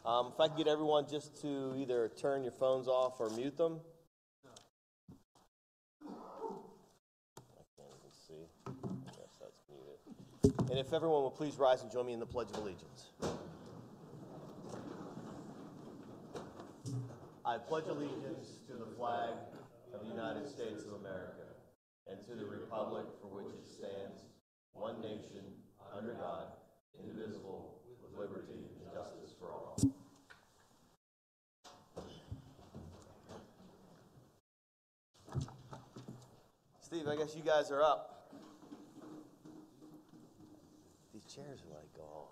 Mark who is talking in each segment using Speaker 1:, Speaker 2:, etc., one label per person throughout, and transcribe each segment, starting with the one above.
Speaker 1: If I could get everyone just to either turn your phones off or mute them. I can't even see. Yes, that's muted. And if everyone will please rise and join me in the Pledge of Allegiance. I pledge allegiance to the flag of the United States of America and to the republic for which it stands, one nation, under God, indivisible, with liberty and justice for all. Steve, I guess you guys are up. These chairs are like, oh,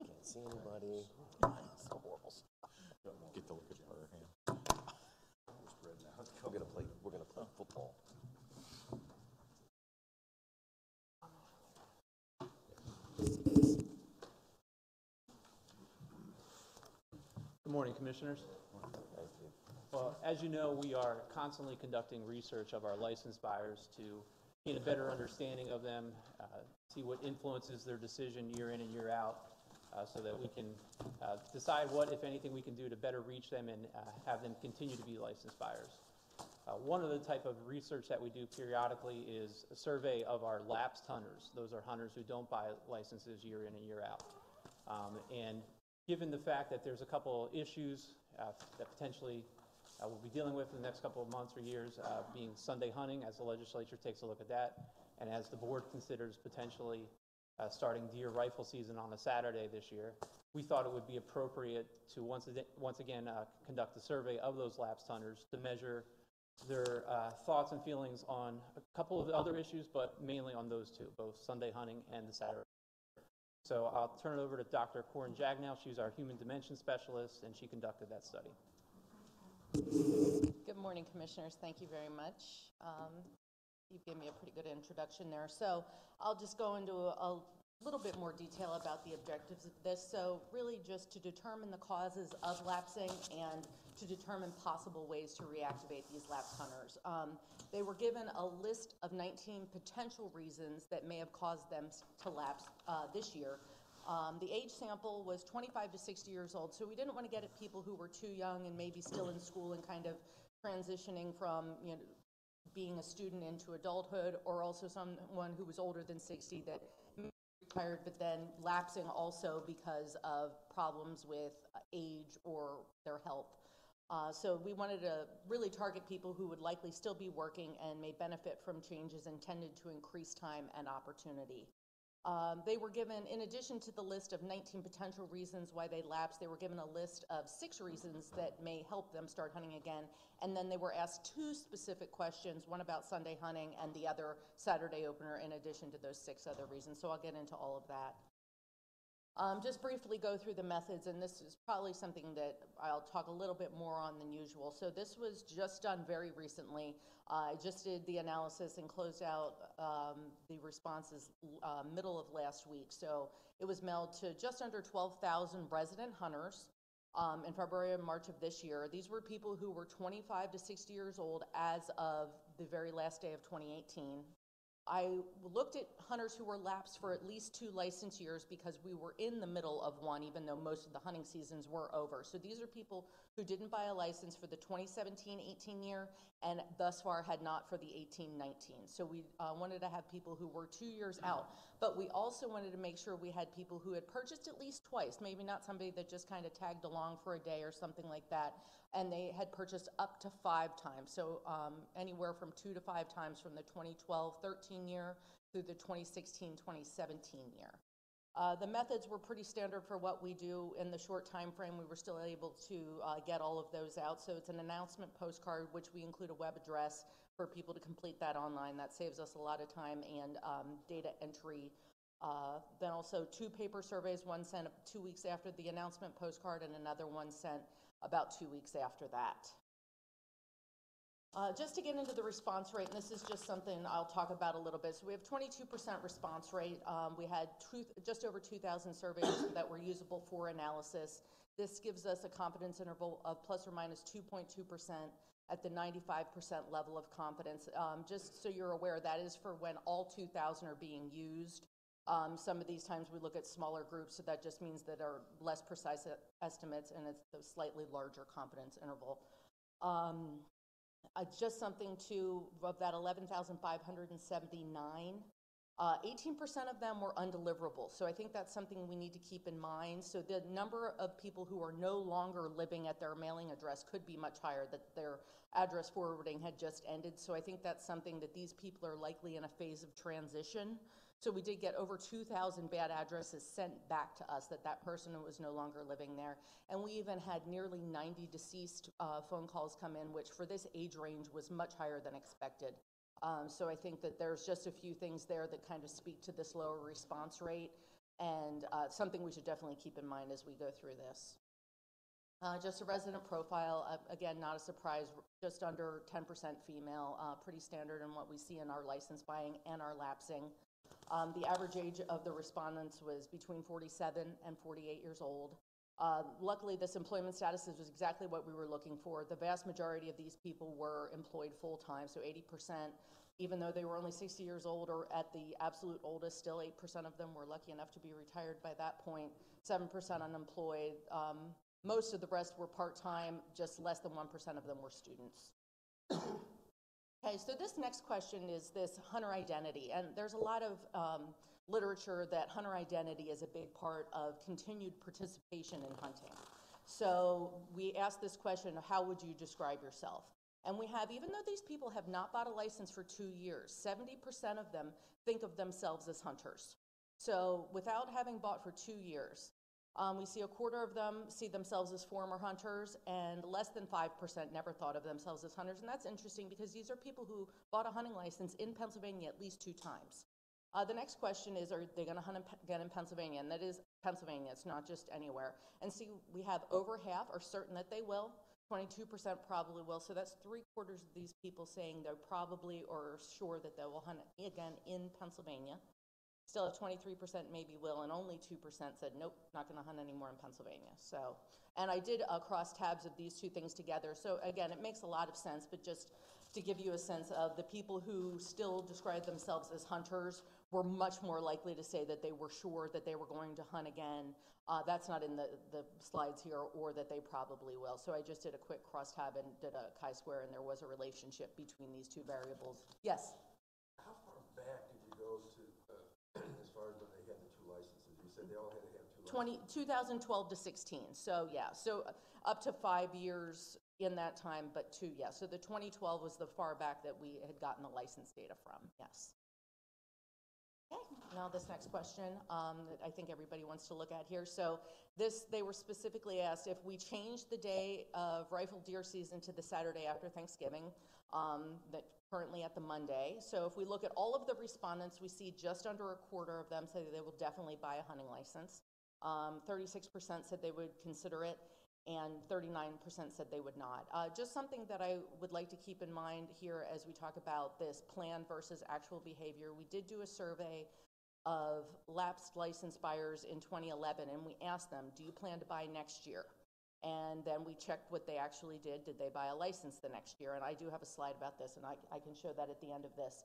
Speaker 1: can't see anybody. It's horrible stuff.
Speaker 2: Get to look at her hand.
Speaker 1: We're gonna play football.
Speaker 3: Good morning, Commissioners.
Speaker 1: Thank you.
Speaker 3: Well, as you know, we are constantly conducting research of our licensed buyers to gain a better understanding of them, see what influences their decision year in and year out, so that we can decide what, if anything, we can do to better reach them and have them continue to be licensed buyers. One of the type of research that we do periodically is a survey of our lapsed hunters. Those are hunters who don't buy licenses year in and year out. And given the fact that there's a couple issues that potentially we'll be dealing with in the next couple of months or years, being Sunday hunting, as the legislature takes a look at that, and as the board considers potentially starting deer rifle season on a Saturday this year, we thought it would be appropriate to once again conduct a survey of those lapsed hunters to measure their thoughts and feelings on a couple of other issues, but mainly on those two, both Sunday hunting and the Saturday. So I'll turn it over to Dr. Corin Jagnow. She's our human dimension specialist, and she conducted that study.
Speaker 4: Good morning, Commissioners. Thank you very much. You gave me a pretty good introduction there. So I'll just go into a little bit more detail about the objectives of this. So really just to determine the causes of lapsing and to determine possible ways to reactivate these lapsed hunters. They were given a list of 19 potential reasons that may have caused them to lapse this year. The age sample was 25 to 60 years old, so we didn't want to get at people who were too young and maybe still in school and kind of transitioning from being a student into adulthood, or also someone who was older than 60 that retired but then lapsing also because of problems with age or their health. So we wanted to really target people who would likely still be working and may benefit from changes intended to increase time and opportunity. They were given, in addition to the list of 19 potential reasons why they lapsed, they were given a list of 6 reasons that may help them start hunting again. And then they were asked 2 specific questions, one about Sunday hunting and the other Saturday opener, in addition to those 6 other reasons. So I'll get into all of that. Just briefly go through the methods, and this is probably something that I'll talk a little bit more on than usual. So this was just done very recently. I just did the analysis and closed out the responses middle of last week. So it was mailed to just under 12,000 resident hunters in February and March of this year. These were people who were 25 to 60 years old as of the very last day of 2018. I looked at hunters who were lapsed for at least 2 license years because we were in the middle of one, even though most of the hunting seasons were over. So these are people who didn't buy a license for the 2017-18 year and thus far had not for the 18-19. So we wanted to have people who were 2 years out. But we also wanted to make sure we had people who had purchased at least twice, maybe not somebody that just kind of tagged along for a day or something like that, and they had purchased up to 5 times. So anywhere from 2 to 5 times from the 2012-13 year through the 2016-2017 year. The methods were pretty standard for what we do. In the short time frame, we were still able to get all of those out. So it's an announcement postcard, which we include a web address for people to complete that online. That saves us a lot of time and data entry. Then also 2 paper surveys, one sent 2 weeks after the announcement postcard and another one sent about 2 weeks after that. Just to get into the response rate, and this is just something I'll talk about a little bit. So we have 22% response rate. We had just over 2,000 surveys that were usable for analysis. This gives us a confidence interval of plus or minus 2.2% at the 95% level of confidence. Just so you're aware, that is for when all 2,000 are being used. Some of these times we look at smaller groups, so that just means that are less precise estimates, and it's the slightly larger confidence interval. Just something of that 11,579, 18% of them were undeliverable. So I think that's something we need to keep in mind. So the number of people who are no longer living at their mailing address could be much higher, that their address forwarding had just ended. So I think that's something that these people are likely in a phase of transition. So we did get over 2,000 bad addresses sent back to us that person was no longer living there. And we even had nearly 90 deceased phone calls come in, which for this age range was much higher than expected. So I think that there's just a few things there that kind of speak to this lower response rate, and something we should definitely keep in mind as we go through this. Just a resident profile, again, not a surprise, just under 10% female, pretty standard in what we see in our license buying and our lapsing. The average age of the respondents was between 47 and 48 years old. Luckily, this employment status was exactly what we were looking for. The vast majority of these people were employed full-time, so 80%, even though they were only 60 years old or at the absolute oldest, still 8% of them were lucky enough to be retired by that point, 7% unemployed. Most of the rest were part-time, just less than 1% of them were students. Okay, so this next question is this hunter identity, and there's a lot of literature that hunter identity is a big part of continued participation in hunting. So we asked this question, how would you describe yourself? And we have, even though these people have not bought a license for 2 years, 70% of them think of themselves as hunters. So without having bought for 2 years, we see a quarter of them see themselves as former hunters, and less than 5% never thought of themselves as hunters. And that's interesting because these are people who bought a hunting license in Pennsylvania at least 2 times. The next question is, are they going to hunt again in Pennsylvania? And that is Pennsylvania, it's not just anywhere. And see, we have over half are certain that they will, 22% probably will, so that's 3/4 of these people saying they're probably or sure that they will hunt again in Pennsylvania. Still have 23% maybe will, and only 2% said, nope, not going to hunt anymore in Pennsylvania. So, and I did cross tabs of these 2 things together. So again, it makes a lot of sense, but just to give you a sense of the people who still describe themselves as hunters were much more likely to say that they were sure that they were going to hunt again. That's not in the slides here, or that they probably will. So I just did a quick cross tab and did a chi-square, and there was a relationship between these 2 variables. Yes?
Speaker 5: How far back did you go to as far as when they had the 2 licenses? You said they all had to have 2 licenses.
Speaker 4: 2012 to 16. So yeah, so up to 5 years in that time, but 2, yeah. So the 2012 was the far back that we had gotten the license data from, yes. Okay, now this next question that I think everybody wants to look at here. So they were specifically asked if we changed the day of rifle deer season to the Saturday after Thanksgiving, that currently at the Monday. So if we look at all of the respondents, we see just under a quarter of them say that they will definitely buy a hunting license. 36% said they would consider it, and 39% said they would not. Just something that I would like to keep in mind here as we talk about this plan versus actual behavior. We did do a survey of lapsed license buyers in 2011, and we asked them, do you plan to buy next year? And then we checked what they actually did. Did they buy a license the next year? And I do have a slide about this, and I can show that at the end of this.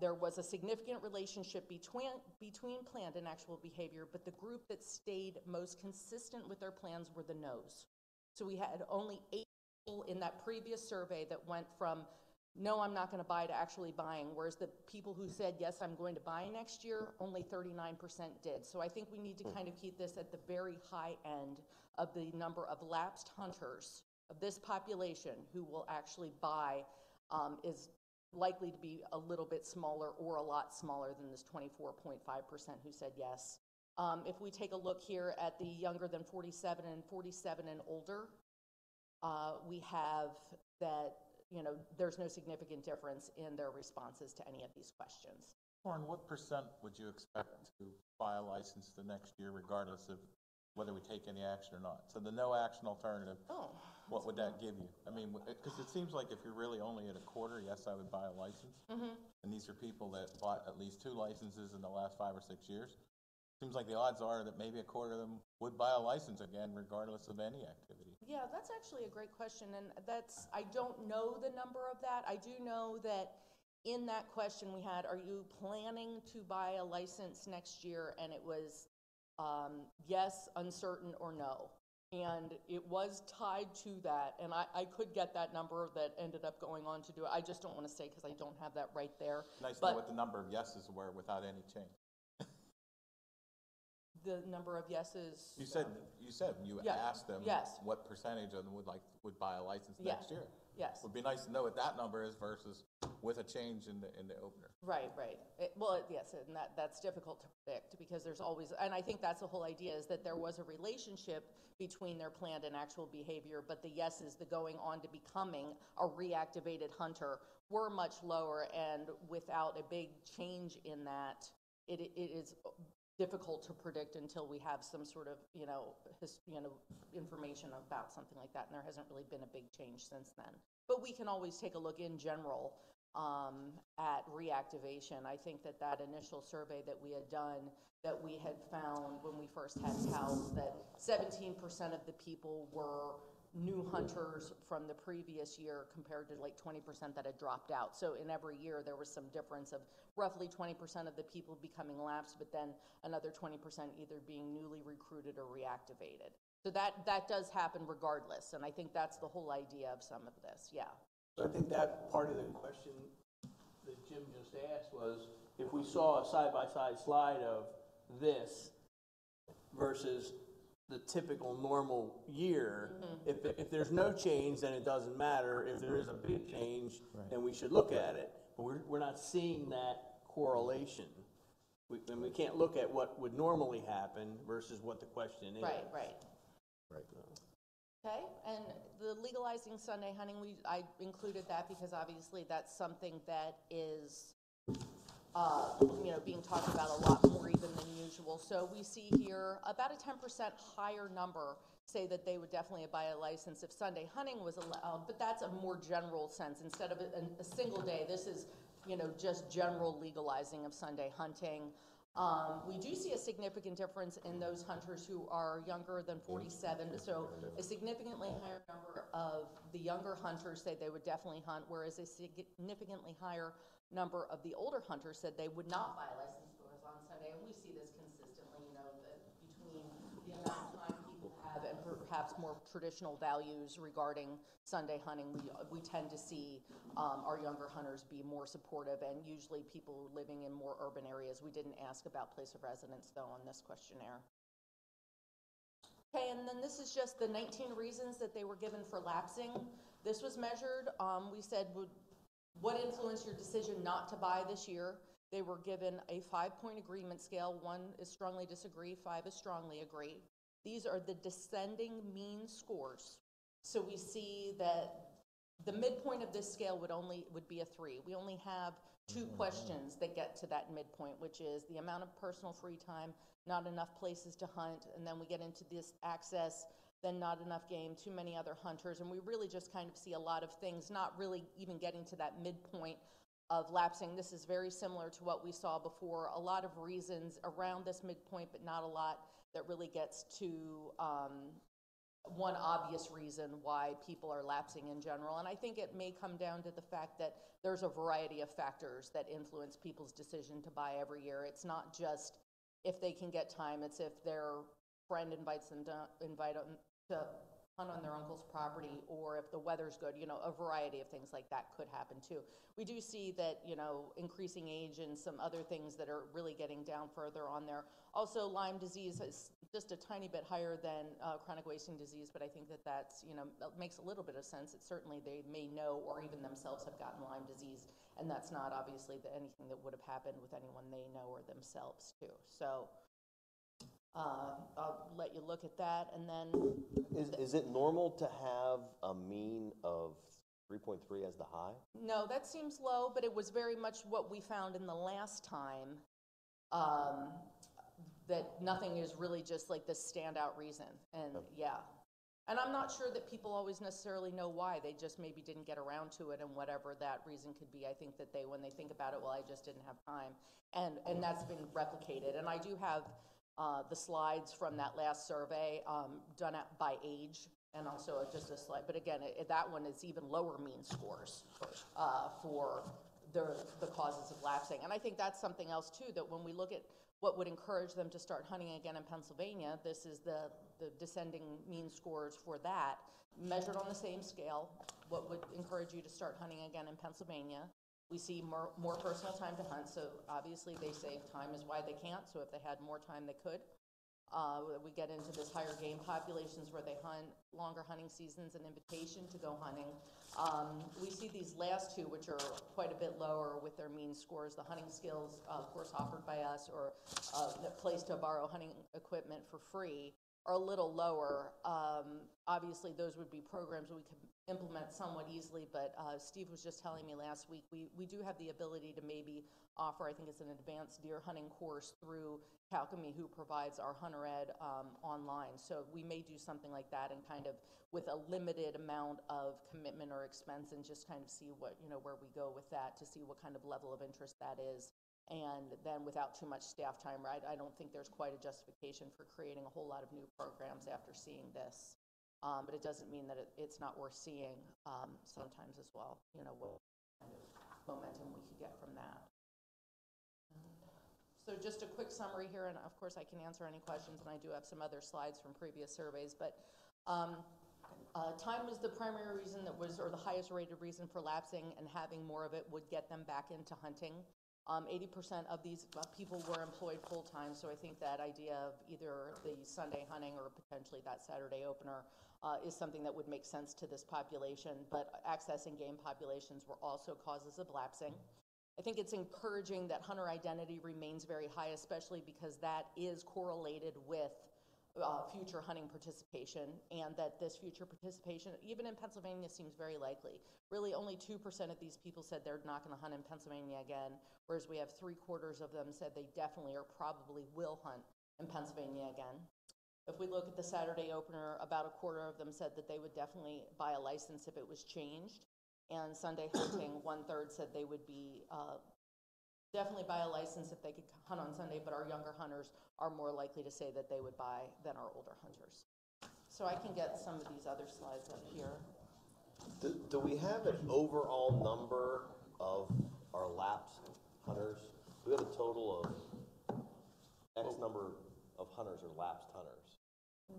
Speaker 4: There was a significant relationship between planned and actual behavior, but the group that stayed most consistent with their plans were the no's. So we had only 8 people in that previous survey that went from, no, I'm not going to buy, to actually buying, whereas the people who said, yes, I'm going to buy next year, only 39% did. So I think we need to kind of keep this at the very high end of the number of lapsed hunters of this population who will actually buy, is likely to be a little bit smaller or a lot smaller than this 24.5% who said yes. If we take a look here at the younger than 47 and 47 and older, we have that, you know, there's no significant difference in their responses to any of these questions.
Speaker 2: Lauren, what percent would you expect to buy a license the next year, regardless of whether we take any action or not? So the no action alternative, what would that give you? I mean, because it seems like if you're really only at a quarter, yes, I would buy a license. And these are people that bought at least 2 licenses in the last 5 or 6 years. Seems like the odds are that maybe a quarter of them would buy a license again, regardless of any activity.
Speaker 4: Yeah, that's actually a great question, and I don't know the number of that. I do know that in that question we had, are you planning to buy a license next year? And it was yes, uncertain, or no. And it was tied to that, and I could get that number that ended up going on to do it. I just don't want to say because I don't have that right there.
Speaker 2: Nice to
Speaker 4: But
Speaker 2: know what the number of yeses were without any change.
Speaker 4: the number of yeses.
Speaker 2: You said you
Speaker 4: Yeah,
Speaker 2: asked them
Speaker 4: yes.
Speaker 2: what percentage of them would buy a license
Speaker 4: Yeah,
Speaker 2: next year.
Speaker 4: yes.
Speaker 2: Would be nice to know what that number is versus with a change in the opener.
Speaker 4: Right. Yes, and that's difficult to predict because there's always, and I think that's the whole idea, is that there was a relationship between their planned and actual behavior, but the yeses, the going on to becoming a reactivated hunter, were much lower, and without a big change in that, it is difficult to predict until we have some sort of, information about something like that, and there hasn't really been a big change since then. But we can always take a look in general at reactivation. I think that initial survey that we had done, that we had found when we first had TALs, that 17% of the people were new hunters from the previous year compared to like 20% that had dropped out. So in every year there was some difference of roughly 20% of the people becoming lapsed, but then another 20% either being newly recruited or reactivated. So that does happen regardless, and I think that's the whole idea of some of this, yeah.
Speaker 6: So I think that part of the question that Jim just asked was, if we saw a side-by-side slide of this versus the typical normal year, if there's no change, then it doesn't matter. If there is a big change, then we should look at it. But we're not seeing that correlation. And we can't look at what would normally happen versus what the question is.
Speaker 4: Right.
Speaker 1: Right.
Speaker 4: Okay, and the legalizing Sunday hunting, I included that because obviously that's something that is, being talked about a lot more even than usual. So we see here about a 10% higher number say that they would definitely buy a license if Sunday hunting was allowed, but that's a more general sense. Instead of a single day, this is, just general legalizing of Sunday hunting. We do see a significant difference in those hunters who are younger than 47, so a significantly higher number of the younger hunters say they would definitely hunt, whereas a significantly higher number of the older hunters said they would not buy a license on Sunday, and we see this consistently, between the amount of time people have and perhaps more traditional values regarding Sunday hunting, we tend to see our younger hunters be more supportive, and usually people living in more urban areas. We didn't ask about place of residence, though, on this questionnaire. Okay, and then this is just the 19 reasons that they were given for lapsing. This was measured. We said, what influenced your decision not to buy this year? They were given a 5-point agreement scale. 1 is strongly disagree, 5 is strongly agree. These are the descending mean scores. So we see that the midpoint of this scale would be a 3. We only have 2 questions that get to that midpoint, which is the amount of personal free time, not enough places to hunt, and then we get into this access, then not enough game, too many other hunters, and we really just kind of see a lot of things not really even getting to that midpoint of lapsing. This is very similar to what we saw before. A lot of reasons around this midpoint, but not a lot that really gets to one obvious reason why people are lapsing in general. And I think it may come down to the fact that there's a variety of factors that influence people's decision to buy every year. It's not just if they can get time, it's if their friend invites them to hunt on their uncle's property, or if the weather's good, a variety of things like that could happen too. We do see that, increasing age and some other things that are really getting down further on there. Also, Lyme disease is just a tiny bit higher than chronic wasting disease, but I think that's, makes a little bit of sense. It's certainly they may know or even themselves have gotten Lyme disease, and that's not obviously anything that would have happened with anyone they know or themselves too. So I'll let you look at that, and then...
Speaker 1: Is it normal to have a mean of 3.3 as the high?
Speaker 4: No, that seems low, but it was very much what we found in the last time, that nothing is really just like this standout reason, and yeah. And I'm not sure that people always necessarily know why. They just maybe didn't get around to it, and whatever that reason could be, I think that when they think about it, well, I just didn't have time, and that's been replicated. And I do have the slides from that last survey done by age, and also just a slide. But again, that one is even lower mean scores for the causes of lapsing. And I think that's something else too, that when we look at what would encourage them to start hunting again in Pennsylvania, this is the descending mean scores for that, measured on the same scale, what would encourage you to start hunting again in Pennsylvania. We see more personal time to hunt, so obviously they say time is why they can't, so if they had more time, they could. We get into this higher game populations where they hunt, longer hunting seasons, and invitation to go hunting. We see these last two, which are quite a bit lower with their mean scores. The hunting skills, of course, offered by us, or the place to borrow hunting equipment for free, are a little lower. Obviously, those would be programs we could implement somewhat easily, but Steve was just telling me last week, we do have the ability to maybe offer, I think it's an advanced deer hunting course through Calcamy, who provides our Hunter Ed online. So we may do something like that and kind of with a limited amount of commitment or expense, and just kind of see what, where we go with that, to see what kind of level of interest that is. And then without too much staff time, right? I don't think there's quite a justification for creating a whole lot of new programs after seeing this. But it doesn't mean that it's not worth seeing sometimes as well, what kind of momentum we could get from that. So just a quick summary here, and of course I can answer any questions, and I do have some other slides from previous surveys, but time was the primary reason that was, or the highest rated reason for lapsing, and having more of it would get them back into hunting. 80% of these people were employed full-time, so I think that idea of either the Sunday hunting or potentially that Saturday opener is something that would make sense to this population, but accessing game populations were also causes of lapsing. I think it's encouraging that hunter identity remains very high, especially because that is correlated with future hunting participation, and that this future participation, even in Pennsylvania, seems very likely. Really, only 2% of these people said they're not going to hunt in Pennsylvania again, whereas we have 3/4 of them said they definitely or probably will hunt in Pennsylvania again. If we look at the Saturday opener, about 1/4 of them said that they would definitely buy a license if it was changed. And Sunday hunting, 1/3 said they would be definitely buy a license if they could hunt on Sunday, but our younger hunters are more likely to say that they would buy than our older hunters. So I can get some of these other slides up here.
Speaker 1: Do we have an overall number of our lapsed hunters? Do we have a total of X number of hunters or lapsed hunters?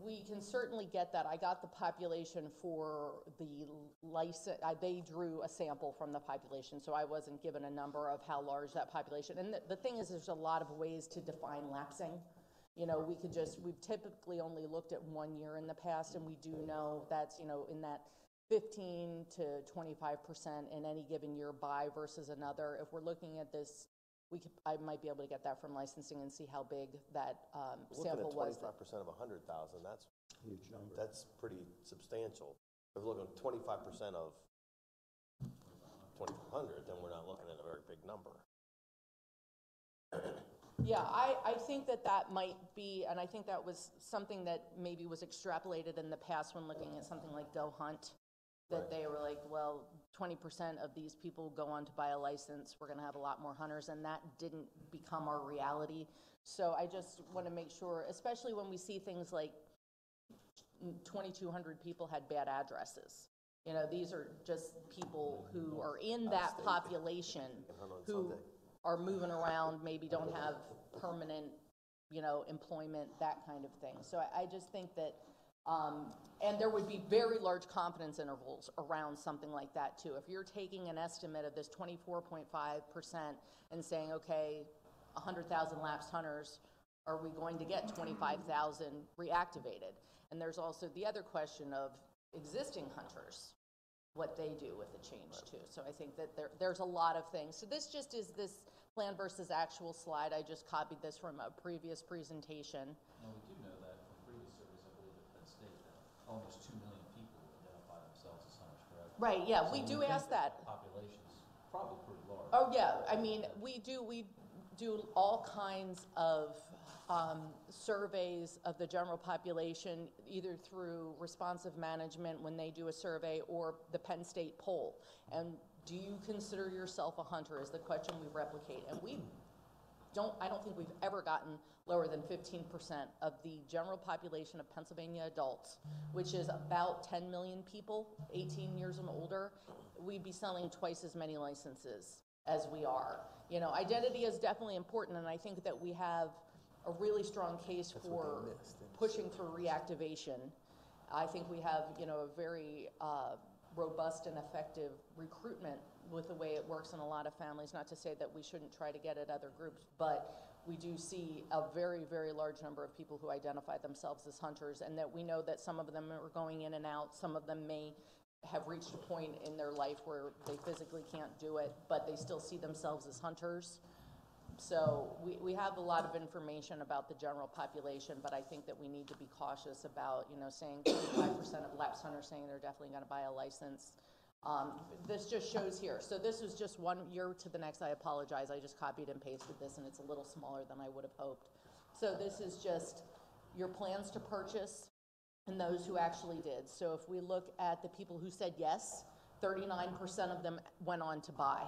Speaker 4: We can certainly get that. I got the population for the license. They drew a sample from the population, so I wasn't given a number of how large that population. And the thing is, there's a lot of ways to define lapsing. We've typically only looked at 1 year in the past, and we do know that's, in that 15 to 25% in any given year buy versus another. If we're looking at this, I might be able to get that from licensing and see how big that sample was.
Speaker 1: Looking at 25% of 100,000, that's a huge number. That's pretty substantial. If we're looking at 25% of 2,500, then we're not looking at a very big number.
Speaker 4: Yeah, I think that might be, and I think that was something that maybe was extrapolated in the past when looking at something like Go Hunt, that they were like, well, 20% of these people go on to buy a license, we're going to have a lot more hunters, and that didn't become our reality. So I just want to make sure, especially when we see things like 2,200 people had bad addresses. These are just people who are in that population who are moving around, maybe don't have permanent, employment, that kind of thing. So I just think that, and there would be very large confidence intervals around something like that too. If you're taking an estimate of this 24.5% and saying, okay, 100,000 lapsed hunters, are we going to get 25,000 reactivated? And there's also the other question of existing hunters, what they do with the change too. So I think that there's a lot of things. So this just is this plan versus actual slide. I just copied this from a previous presentation.
Speaker 7: Now, we do know that from previous surveys, I believe, at Penn State, that almost 2 million people identify themselves as hunters, correct?
Speaker 4: Right, yeah,
Speaker 7: So
Speaker 4: we do
Speaker 7: think
Speaker 4: ask that.
Speaker 7: the population's probably pretty large.
Speaker 4: Oh, yeah, I mean, we do all kinds of surveys of the general population, either through responsive management when they do a survey or the Penn State poll. And do you consider yourself a hunter is the question we replicate. And I don't think we've ever gotten lower than 15% of the general population of Pennsylvania adults, which is about 10 million people, 18 years and older. We'd be selling twice as many licenses as we are. You know, identity is definitely important, and I think that we have a really strong case for pushing for reactivation. I think we have, you know, a very robust and effective recruitment with the way it works in a lot of families. Not to say that we shouldn't try to get at other groups, but we do see a very, very large number of people who identify themselves as hunters, and that we know that some of them are going in and out. Some of them may have reached a point in their life where they physically can't do it, but they still see themselves as hunters. So we have a lot of information about the general population, but I think that we need to be cautious about, you know, saying 25% of lapsed hunters saying they're definitely going to buy a license. This just shows here. So this is just 1 year to the next. I apologize. I just copied and pasted this, and it's a little smaller than I would have hoped. So this is just your plans to purchase and those who actually did. So if we look at the people who said yes, 39% of them went on to buy.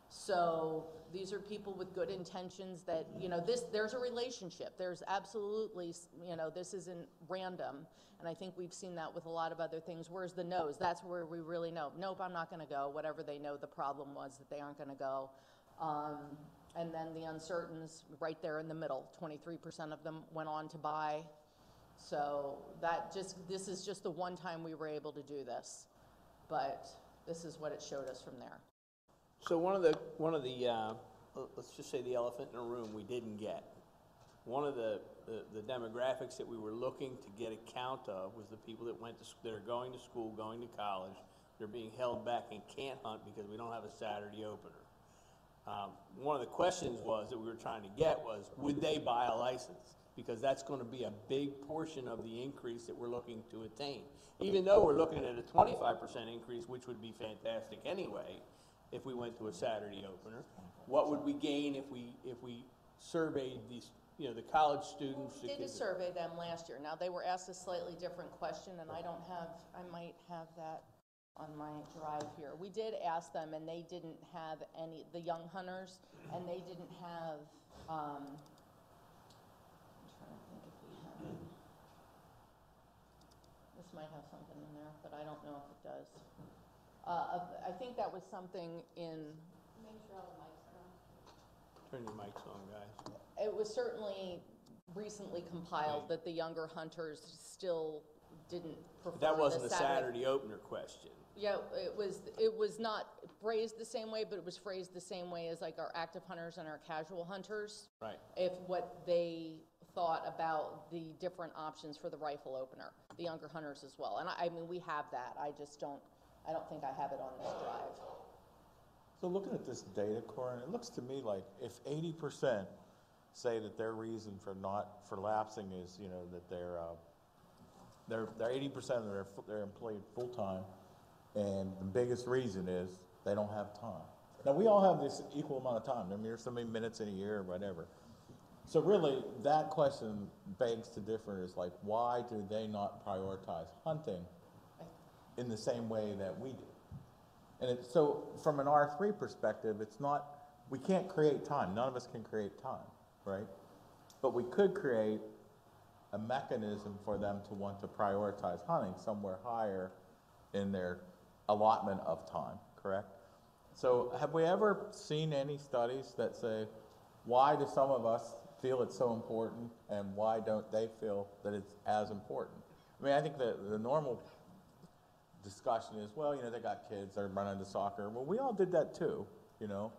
Speaker 4: So these are people with good intentions that, you know, there's a relationship. There's absolutely, you know, this isn't random. And I think we've seen that with a lot of other things. Where's the no's? That's where we really know. Nope, I'm not going to go. Whatever they know the problem was that they aren't going to go. And then the uncertains right there in the middle. 23% of them went on to buy. So this is just the one time we were able to do this. But this is what it showed us from there.
Speaker 6: So one of the let's just say the elephant in the room we didn't get. One of the demographics that we were looking to get a count of was the people that that are going to school, going to college. They're being held back and can't hunt because we don't have a Saturday opener. One of the questions that we were trying to get was, would they buy a license? Because that's going to be a big portion of the increase that we're looking to attain. Even though we're looking at a 25% increase, which would be fantastic anyway, if we went to a Saturday opener, what would we gain if we surveyed these, you know, the college students?
Speaker 4: We did survey them last year. Now, they were asked a slightly different question, and I might have that on my drive here. We did ask them, and they didn't have any, the young hunters, and they didn't have, I'm trying to think if we have it. This might have something in there, but I don't know if it does. I think that was something in. Make sure all the mics are on.
Speaker 6: Turn your mics on, guys.
Speaker 4: It was certainly recently compiled that the younger hunters still didn't prefer.
Speaker 6: But that wasn't
Speaker 4: the
Speaker 6: a Saturday opener question.
Speaker 4: Yeah, it was not phrased the same way, but it was phrased the same way as like our active hunters and our casual hunters.
Speaker 6: Right.
Speaker 4: If what they thought about the different options for the rifle opener, the younger hunters as well. And I mean, we have that. I don't think I have it on this drive.
Speaker 2: So looking at this data, Corin, it looks to me like if 80% say that their reason for lapsing is, you know, that they're 80% of they're employed full time, and the biggest reason is they don't have time. Now we all have this equal amount of time. I mean, there's so many minutes in a year or whatever. So really, that question begs to differ. Is like, why do they not prioritize hunting in the same way that we do? And so from an R3 perspective, we can't create time. None of us can create time, right? But we could create a mechanism for them to want to prioritize hunting somewhere higher in their allotment of time, correct? So have we ever seen any studies that say, why do some of us feel it's so important and why don't they feel that it's as important? I mean, I think the normal discussion is, well, you know, they got kids, they're running to soccer. Well, we all did that too, you know,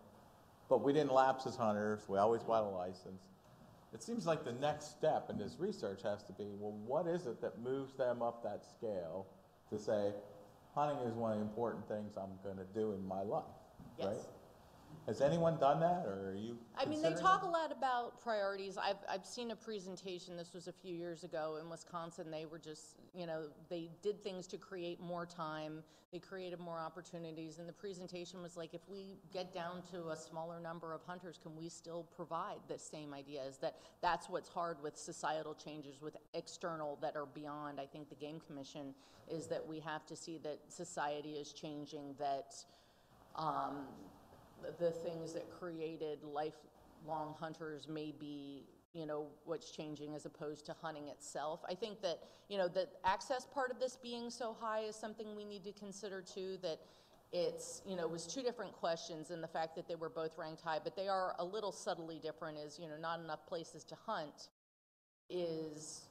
Speaker 2: but we didn't lapse as hunters. We always bought a license. It seems like the next step in this research has to be, well, what is it that moves them up that scale to say, hunting is one of the important things I'm going to do in my life,
Speaker 4: Yes.
Speaker 2: right? Has anyone done that, or are you
Speaker 4: I mean, they
Speaker 2: considering
Speaker 4: talk
Speaker 2: that?
Speaker 4: a lot about priorities. I've seen a presentation, this was a few years ago in Wisconsin. They were just, you know, they did things to create more time. They created more opportunities. And the presentation was like, if we get down to a smaller number of hunters, can we still provide the same ideas? That's what's hard with societal changes, with external that are beyond, I think, the Game Commission, is that we have to see that society is changing, that the things that created lifelong hunters may be, you know, what's changing as opposed to hunting itself. I think that, you know, the access part of this being so high is something we need to consider too, that it's, you know, it was two different questions, and the fact that they were both ranked high, but they are a little subtly different, is, you know, not enough places to hunt is,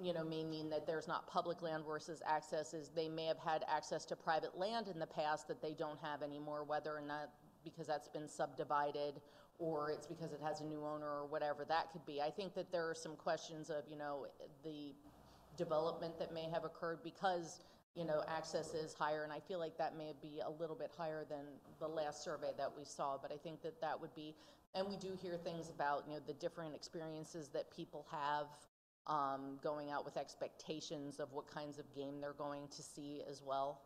Speaker 4: you know, may mean that there's not public land versus access is they may have had access to private land in the past that they don't have anymore, whether or not because that's been subdivided or it's because it has a new owner or whatever that could be. I think that there are some questions of, you know, the development that may have occurred because, you know, access is higher, and I feel like that may be a little bit higher than the last survey that we saw, but I think that that would be, and we do hear things about, you know, the different experiences that people have going out with expectations of what kinds of game they're going to see as well.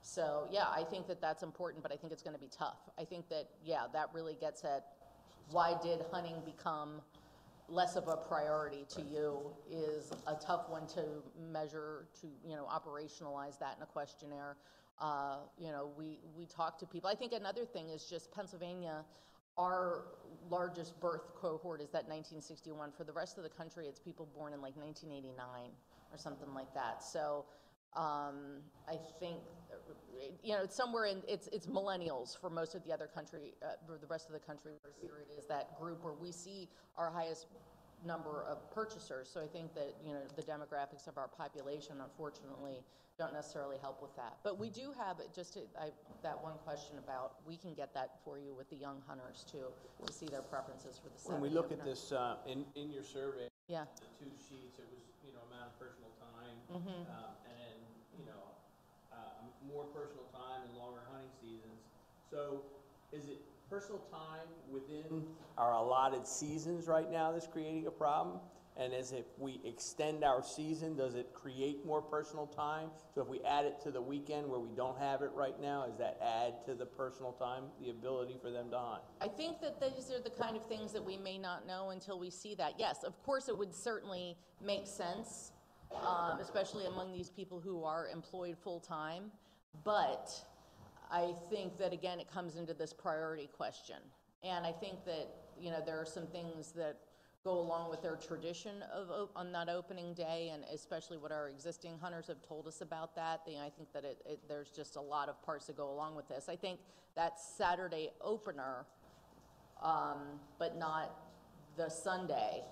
Speaker 4: So, yeah, I think that that's important, but I think it's going to be tough. I think that, yeah, that really gets at why did hunting become less of a priority to you is a tough one to measure, to, you know, operationalize that in a questionnaire. You know, we talk to people. I think another thing is just Pennsylvania, our largest birth cohort is that 1961. For the rest of the country, it's people born in like 1989 or something like that. So I think, you know, it's somewhere in, it's millennials for most of the other country, for the rest of the country, whereas here it is that group where we see our highest number of purchasers. So I think that, you know, the demographics of our population, unfortunately, don't necessarily help with that. But we do have, that one question about, we can get that for you with the young hunters too, to see their preferences for the Saturday
Speaker 6: When we look at
Speaker 4: opener.
Speaker 6: this, in your survey,
Speaker 4: Yeah.
Speaker 6: the two sheets, it was, you know, amount of personal time,
Speaker 4: Mm-hmm.
Speaker 6: and then, you know, more personal time and longer hunting seasons. So is it personal time within our allotted seasons right now that's creating a problem? And as if we extend our season, does it create more personal time? So if we add it to the weekend where we don't have it right now, does that add to the personal time, the ability for them to hunt?
Speaker 4: I think that these are the kind of things that we may not know until we see that. Yes, of course, it would certainly make sense, especially among these people who are employed full-time. But I think that, again, it comes into this priority question. And I think that, you know, there are some things that go along with their tradition of on that opening day, and especially what our existing hunters have told us about that. I think that there's just a lot of parts that go along with this. I think that Saturday opener, but not the Sunday,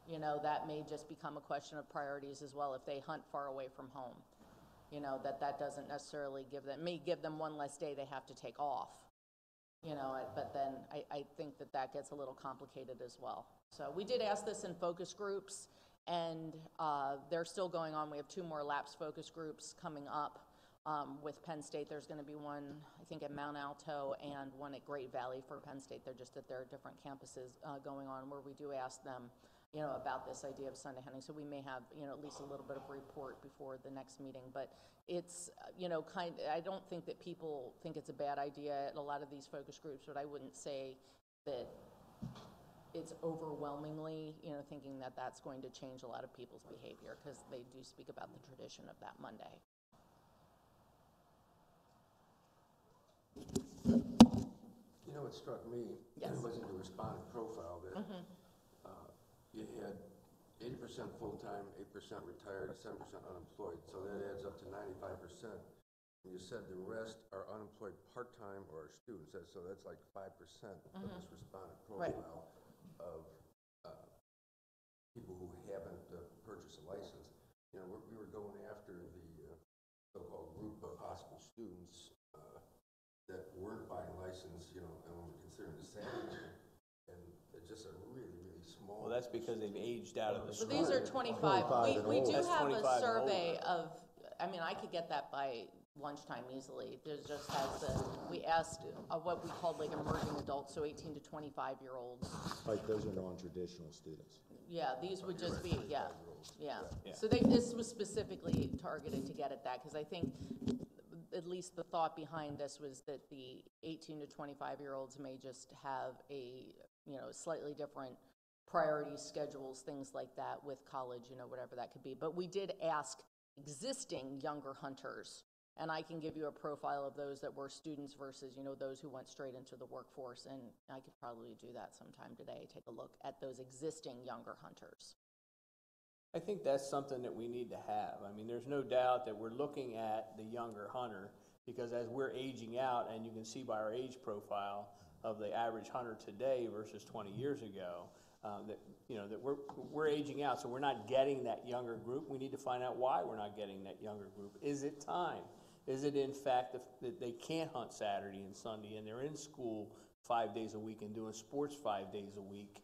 Speaker 4: you know, that may just become a question of priorities as well if they hunt far away from home. You know, that doesn't necessarily may give them one less day they have to take off. You know, but then I think that gets a little complicated as well. So we did ask this in focus groups, and they're still going on. We have 2 more LAPS focus groups coming up with Penn State. There's going to be one, I think, at Mount Alto and one at Great Valley for Penn State. They're just at their different campuses going on, where we do ask them, you know, about this idea of Sunday hunting. So we may have, you know, at least a little bit of report before the next meeting. But it's, you know, I don't think that people think it's a bad idea at a lot of these focus groups, but I wouldn't say that it's overwhelmingly, you know, thinking that that's going to change a lot of people's behavior, because they do speak about the tradition of that Monday.
Speaker 5: You know, what struck me,
Speaker 4: Yes.
Speaker 5: was in the respondent profile that you had 80% full-time, 8% retired, 7% unemployed, so that adds up to 95%. And you said the rest are unemployed part-time or students, so that's like 5% of this respondent
Speaker 4: Right.
Speaker 5: profile of people who haven't purchased a license. You know, we were going after the so-called group of possible students that weren't buying license, you know, and when we're considering the Saturday, and it's just a really, really small.
Speaker 6: Well, that's because they've aged out of the
Speaker 4: So
Speaker 6: school.
Speaker 4: these are 25. We do
Speaker 6: That's
Speaker 4: have
Speaker 6: 25
Speaker 4: a
Speaker 6: and
Speaker 4: survey
Speaker 6: older.
Speaker 4: of, I mean, I could get that by lunchtime easily. There's just we asked what we called like emerging adults, so 18 to 25-year-olds.
Speaker 8: Like those are non-traditional students.
Speaker 4: Yeah, these would just be, yeah.
Speaker 6: Yeah.
Speaker 4: So this was specifically targeted to get at that, because I think at least the thought behind this was that the 18 to 25-year-olds may just have a, you know, slightly different priority schedules, things like that with college, you know, whatever that could be. But we did ask existing younger hunters, and I can give you a profile of those that were students versus, you know, those who went straight into the workforce, and I could probably do that sometime today, take a look at those existing younger hunters.
Speaker 6: I think that's something that we need to have. I mean, there's no doubt that we're looking at the younger hunter, Because as we're aging out, and you can see by our age profile of the average hunter today versus 20 years ago, that, you know, that we're aging out, so we're not getting that younger group. We need to find out why we're not getting that younger group. Is it time? Is it in fact that they can't hunt Saturday and Sunday, and they're in school 5 days a week and doing sports 5 days a week,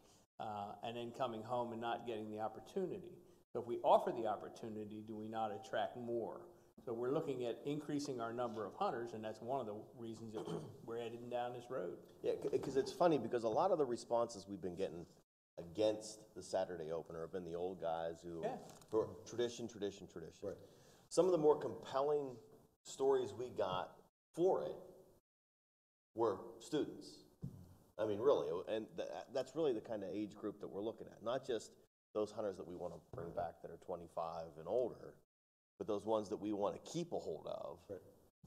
Speaker 6: and then coming home and not getting the opportunity? So if we offer the opportunity, do we not attract more? So we're looking at increasing our number of hunters, and that's one of the reasons that we're heading down this road.
Speaker 1: Yeah, because it's funny, because a lot of the responses we've been getting against the Saturday opener have been the old guys who are tradition.
Speaker 8: Right.
Speaker 1: Some of the more compelling stories we got for it were students. I mean, really, and that's really the kind of age group that we're looking at, not just those hunters that we want to bring back that are 25 and older, but those ones that we want to keep a hold of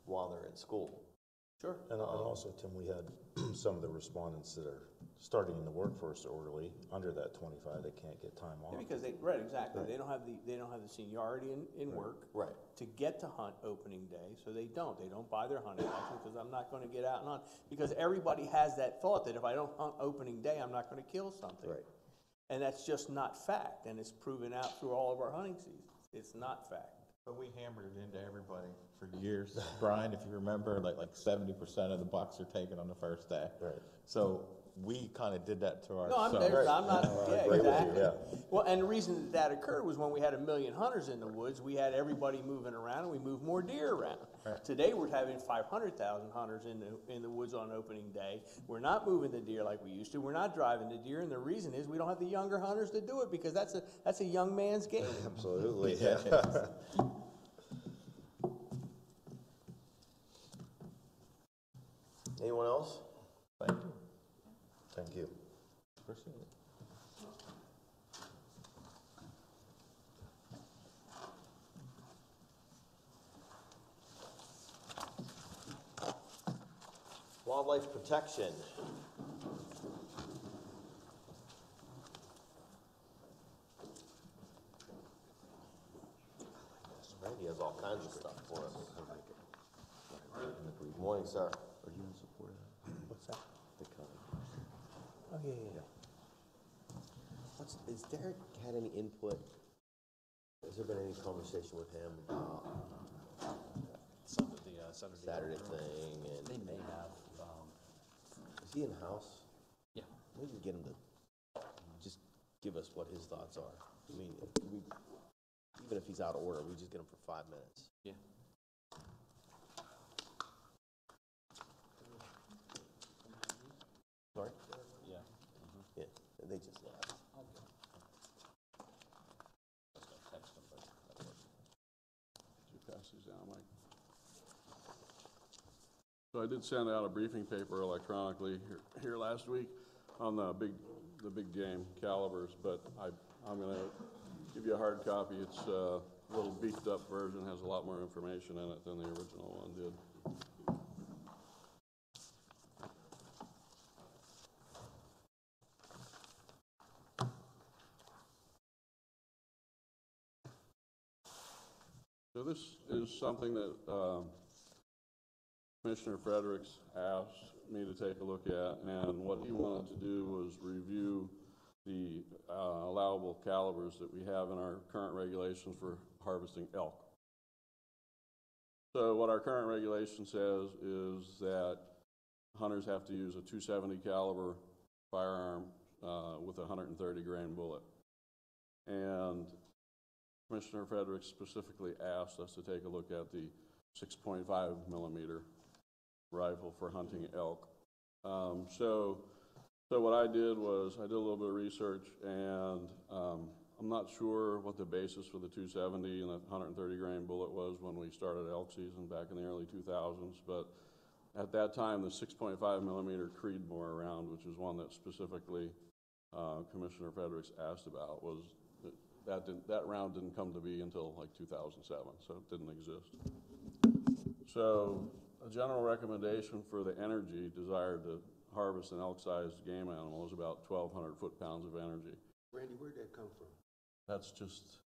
Speaker 1: while they're in school.
Speaker 6: Sure.
Speaker 8: And also, Tim, we had some of the respondents that are starting in the workforce early, under that 25, they can't get time off.
Speaker 6: Yeah, because exactly. They don't have the seniority in work to get to hunt opening day, so they don't buy their hunting license, because I'm not going to get out and hunt, because everybody has that thought that if I don't hunt opening day, I'm not going to kill something.
Speaker 1: Right.
Speaker 6: And that's just not fact, and it's proven out through all of our hunting seasons. It's not fact.
Speaker 2: But we hammered it into everybody for years. Brian, if you remember, like 70% of the bucks are taken on the first day.
Speaker 8: Right.
Speaker 2: So we kind of did that to
Speaker 6: No,
Speaker 2: ourselves.
Speaker 6: I'm not, yeah,
Speaker 8: agree with you,
Speaker 6: exactly.
Speaker 8: yeah.
Speaker 6: Well, and the reason that occurred was when we had 1 million hunters in the woods, we had everybody moving around, and we moved more deer around.
Speaker 2: Right.
Speaker 6: Today, we're having 500,000 hunters in the woods on opening day. We're not moving the deer like we used to. We're not driving the deer, and the reason is we don't have the younger hunters to do it, because that's a young man's game.
Speaker 8: Absolutely, yeah.
Speaker 1: Anyone else?
Speaker 2: Thank you.
Speaker 8: Thank you.
Speaker 2: Appreciate it.
Speaker 1: Wildlife protection. Right, he has all kinds of stuff for us. Good morning, sir.
Speaker 8: Are you in support of that?
Speaker 6: What's that?
Speaker 8: The county.
Speaker 6: Oh, yeah.
Speaker 1: Is Derek had any input? Has there been any conversation with him about
Speaker 7: Some of the
Speaker 1: Saturday thing? And
Speaker 7: They may have,
Speaker 1: is he in house?
Speaker 7: yeah.
Speaker 1: Maybe we can get him to just give us what his thoughts are. I mean, even if he's out of order, we just get him for 5 minutes.
Speaker 7: Yeah.
Speaker 1: Sorry?
Speaker 7: Yeah.
Speaker 1: Yeah, they just left.
Speaker 7: Text them, but that works.
Speaker 9: You pass these down, Mike. So I did send out a briefing paper electronically here last week on the big game calibers, but I'm gonna give you a hard copy. It's a little beefed up version, has a lot more information in it than the original one did. So this is something that Commissioner Fredericks asked me to take a look at, and what he wanted to do was review the allowable calibers that we have in our current regulations for harvesting elk. So what our current regulation says is that hunters have to use a .270 caliber firearm with a 130 grain bullet. And Commissioner Fredericks specifically asked us to take a look at the 6.5 millimeter rifle for hunting elk. So what I did was I did a little bit of research, and I'm not sure what the basis for the 270 and the 130 grain bullet was when we started elk season back in the early 2000s, but at that time the 6.5 millimeter Creedmoor round, which is one that specifically Commissioner Fredericks asked about, was that round didn't come to be until like 2007, so it didn't exist. So a general recommendation for the energy desired to harvest an elk-sized game animal is about 1,200 foot-pounds of energy.
Speaker 5: Randy, where'd that come from?
Speaker 9: That's just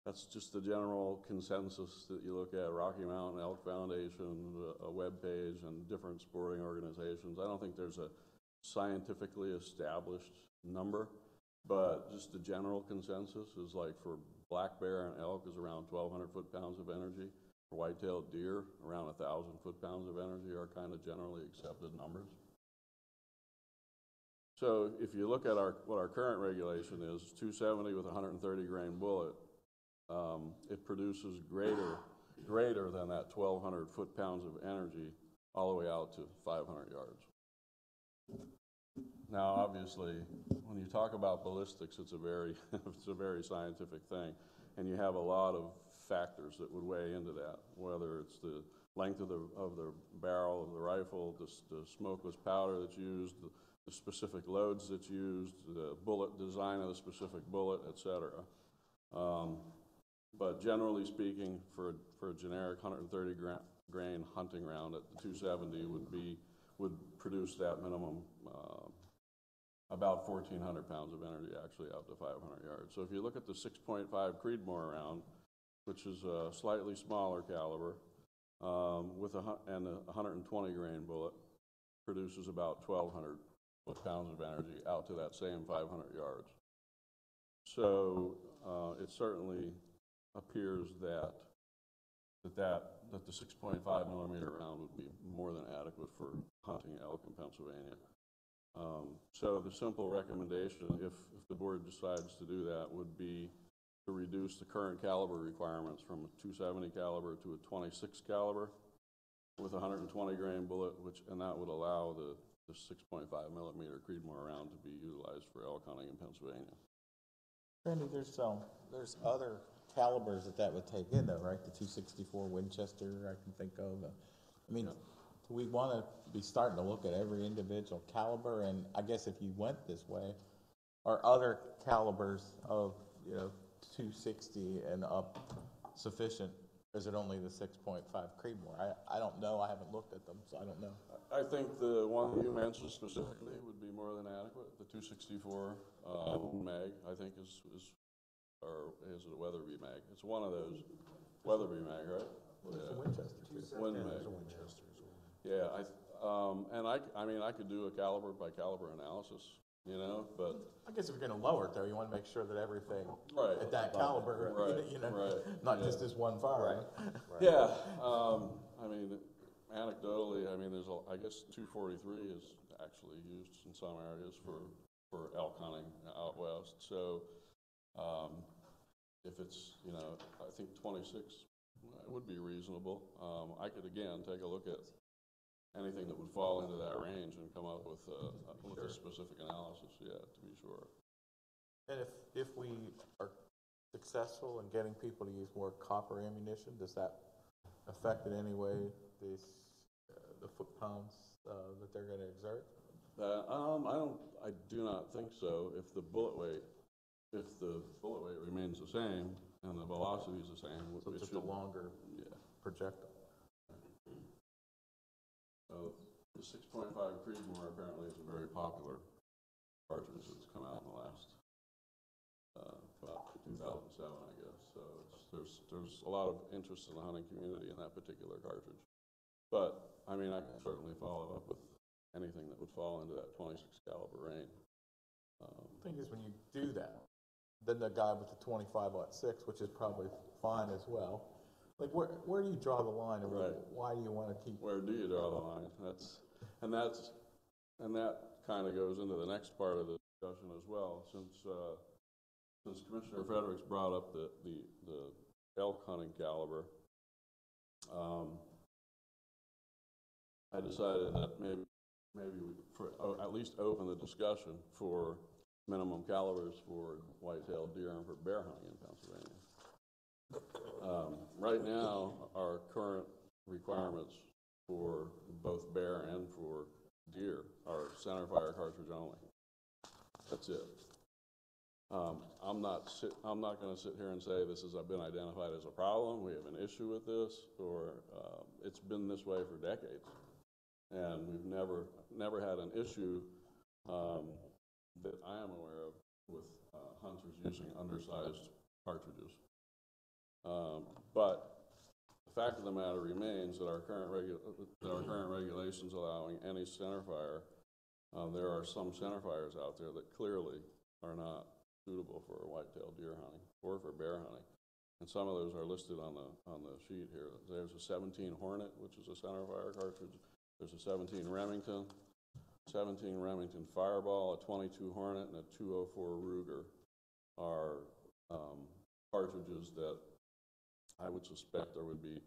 Speaker 9: That's just the general consensus that you look at, Rocky Mountain Elk Foundation, a webpage, and different sporting organizations. I don't think there's a scientifically established number, but just the general consensus is like for black bear and elk is around 1,200 foot-pounds of energy. For white-tailed deer, around 1,000 foot-pounds of energy are kind of generally accepted numbers. So if you look at what our current regulation is, 270 with a 130 grain bullet, it produces greater than that 1,200 foot-pounds of energy all the way out to 500 yards. Now, obviously, when you talk about ballistics, it's a very scientific thing, and you have a lot of factors that would weigh into that, whether it's the length of the barrel of the rifle, the smokeless powder that's used, the specific loads that's used, the bullet design of the specific bullet, etc. But generally speaking, for a generic 130 grain hunting round at the 270 would produce that minimum about 1,400 pounds of energy, actually out to 500 yards. So if you look at the 6.5 Creedmoor round, which is a slightly smaller caliber, with a 120 grain bullet, produces about 1,200 pounds of energy out to that same 500 yards. So it certainly appears that the 6.5 millimeter round would be more than adequate for hunting elk in Pennsylvania. So the simple recommendation, if the board decides to do that, would be to reduce the current caliber requirements from a 270 caliber to a 26 caliber with a 120 grain bullet, and that would allow the 6.5 millimeter Creedmoor round to be utilized for elk hunting in Pennsylvania.
Speaker 2: Randy, there's other calibers that would take in though, right? The 264 Winchester I can think of. I mean, do we want to be starting to look at every individual caliber? And I guess if you went this way, are other calibers of 260 and up sufficient? Is it only the 6.5 Creedmoor? I don't know. I haven't looked at them, so I don't know.
Speaker 9: I think the one you mentioned specifically would be more than adequate. The 264 mag, I think, or is it a Weatherby mag? It's one of those. Weatherby mag, right?
Speaker 8: Well, it's a Winchester.
Speaker 9: Win
Speaker 8: Yeah,
Speaker 9: mag.
Speaker 8: there's a Winchester as well.
Speaker 9: Yeah, I mean, I could do a caliber by caliber analysis, but
Speaker 2: I guess if you're going to lower it, though, you want to make sure that everything
Speaker 9: Right.
Speaker 2: at that caliber,
Speaker 9: Right.
Speaker 2: not just this one firearm.
Speaker 9: yeah, I mean, anecdotally, I mean, I guess 243 is actually used in some areas for elk hunting out west. So, if it's, I think 26 would be reasonable. I could again take a look at anything that would fall into that range and come up with a specific analysis, to be sure.
Speaker 2: And if we are successful in getting people to use more copper ammunition, does that affect in any way the foot-pounds that they're going to exert?
Speaker 9: I do not think so. If the bullet weight remains the same and the velocity is the same,
Speaker 2: So it's just a longer projectile.
Speaker 9: The 6.5 Creedmoor apparently is a very popular cartridge that's come out in the last about 2007, I guess. So there's a lot of interest in the hunting community in that particular cartridge. But I mean, I can certainly follow up with anything that would fall into that 26 caliber range.
Speaker 2: The thing is, when you do that, then the guy with the 25-06, which is probably fine as well. Like, where do you draw the line? And
Speaker 9: Right.
Speaker 2: Why do you want to keep?
Speaker 9: Where do you draw the line? That kind of goes into the next part of the discussion as well. Since Commissioner Fredericks brought up the elk hunting caliber, I decided that maybe we at least open the discussion for minimum calibers for white-tailed deer and for bear hunting in Pennsylvania. Right now, our current requirements for both bear and for deer are centerfire cartridge only. That's it. I'm not going to sit here and say this has been identified as a problem. We have an issue with this, or it's been this way for decades, and we've never had an issue that I am aware of with hunters using undersized cartridges. But the fact of the matter remains that our current regulations allowing any centerfire, there are some centerfires out there that clearly are not suitable for white-tailed deer hunting or for bear hunting. And some of those are listed on the sheet here. There's a 17 Hornet, which is a centerfire cartridge. There's a 17 Remington Fireball, a 22 Hornet, and a 204 Ruger are cartridges that I would suspect there would be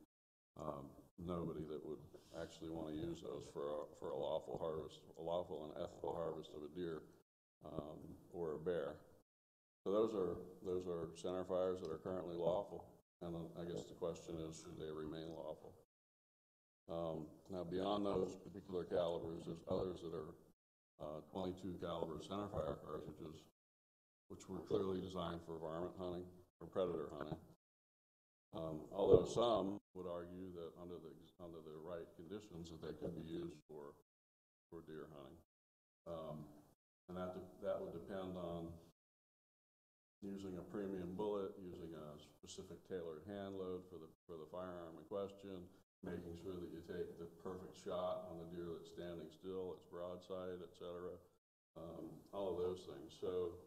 Speaker 9: nobody that would actually want to use those for a lawful harvest, a lawful and ethical harvest of a deer or a bear. So those are centerfires that are currently lawful, and I guess the question is, should they remain lawful? Now, beyond those particular calibers, there's others that are 22 caliber centerfire cartridges, which were clearly designed for varmint hunting or predator hunting. Although some would argue that under the right conditions that they could be used for deer hunting, and that would depend on using a premium bullet, using a specific tailored hand load for the firearm in question, making sure that you take the perfect shot on the deer that's standing still, it's broadside, etc. All of those things. So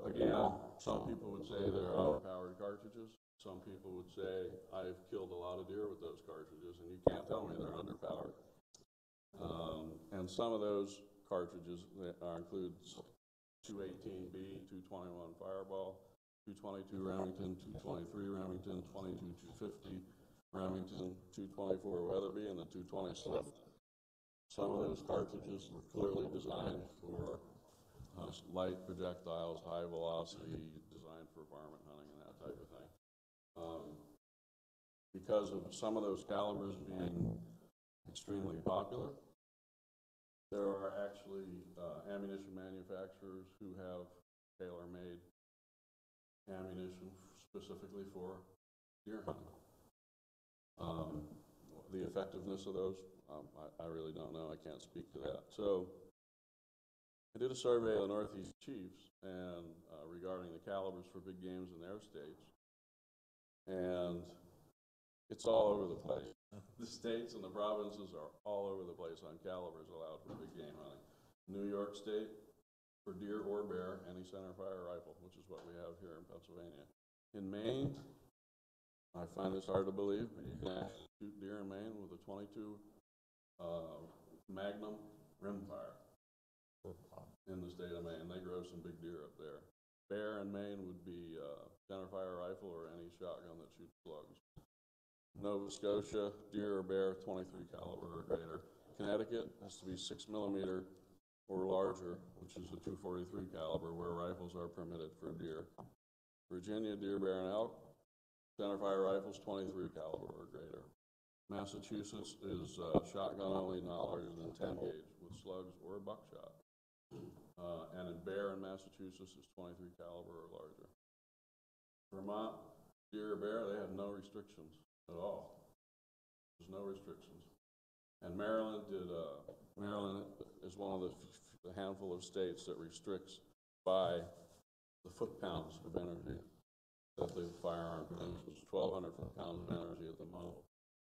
Speaker 9: again, some people would say they're overpowered cartridges. Some people would say, I've killed a lot of deer with those cartridges, and you can't tell me they're underpowered. And some of those cartridges include 218B, 221 Fireball, 222 Remington, 223 Remington, 22-250 Remington, 224 Weatherby, and the 220 Slim. Some of those cartridges were clearly designed for light projectiles, high velocity, designed for varmint hunting and that type of thing. Because of some of those calibers being extremely popular, there are actually ammunition manufacturers who have tailor-made ammunition specifically for deer hunting. The effectiveness of those, I really don't know. I can't speak to that. So I did a survey of the Northeast chiefs and regarding the calibers for big games in their states, and it's all over the place. The states and the provinces are all over the place on calibers allowed for big game hunting. New York State, for deer or bear, any centerfire rifle, which is what we have here in Pennsylvania. In Maine, I find this hard to believe, but you can actually shoot deer in Maine with a 22 Magnum rimfire in the state of Maine. They grow some big deer up there. Bear in Maine would be centerfire rifle or any shotgun that shoots slugs. Nova Scotia, deer or bear, 23 caliber or greater. Connecticut has to be 6 millimeter or larger, which is a 243 caliber, where rifles are permitted for deer. Virginia, deer, bear, and elk, centerfire rifles, 23 caliber or greater. Massachusetts is shotgun only, not larger than 10 gauge, with slugs or buckshot. And in bear in Massachusetts is 23 caliber or larger. Vermont, deer or bear, they have no restrictions at all. There's no restrictions. And Maryland is one of the handful of states that restricts by the foot-pounds of energy that the firearm produces. 1,200 foot-pounds of energy at the moment,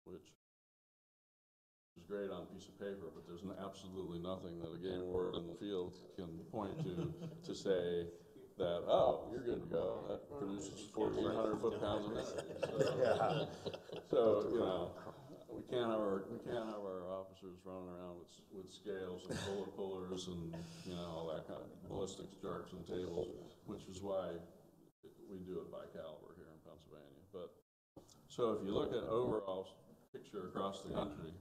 Speaker 9: which is great on a piece of paper, but there's absolutely nothing that a game warden in the field can point to say that, oh, you're good to go. That produces 1,400 foot-pounds of energy. So you know, we can't have our officers running around with scales and bullet pullers and all that kind of ballistics charts and tables, which is why we do it by caliber here in Pennsylvania. But so if you look at overall picture across the country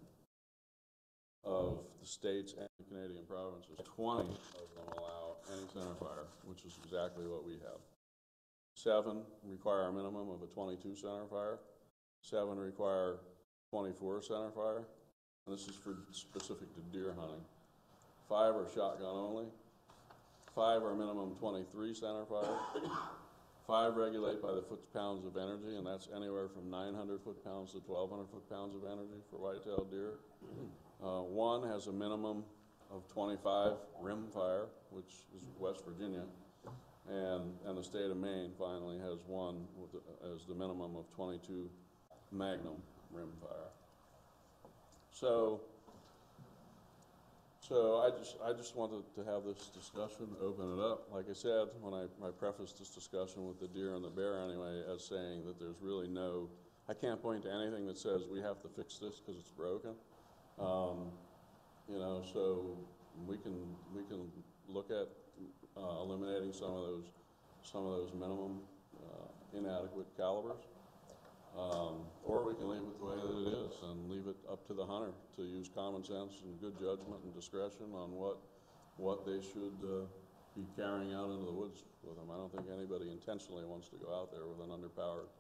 Speaker 9: of the states and the Canadian provinces, 20 of them allow any centerfire, which is exactly what we have. 7 require a minimum of a 22 centerfire. 7 require 24 centerfire, and this is for specific to deer hunting. 5 are shotgun only. 5 are minimum 23 centerfire. 5 regulate by the foot-pounds of energy, and that's anywhere from 900 foot-pounds to 1,200 foot-pounds of energy for white-tailed deer. 1 has a minimum of 25 rimfire, which is West Virginia, And the state of Maine finally has one with, as the minimum of 22 Magnum rimfire. So I just wanted to have this discussion, open it up. Like I said, when I prefaced this discussion with the deer and the bear anyway, as saying that there's really no, I can't point to anything that says we have to fix this because it's broken. You know, so we can look at eliminating some of those minimum inadequate calibers. Or we can leave it the way that it is and leave it up to the hunter to use common sense and good judgment and discretion on what they should be carrying out into the woods with them. I don't think anybody intentionally wants to go out there with an underpowered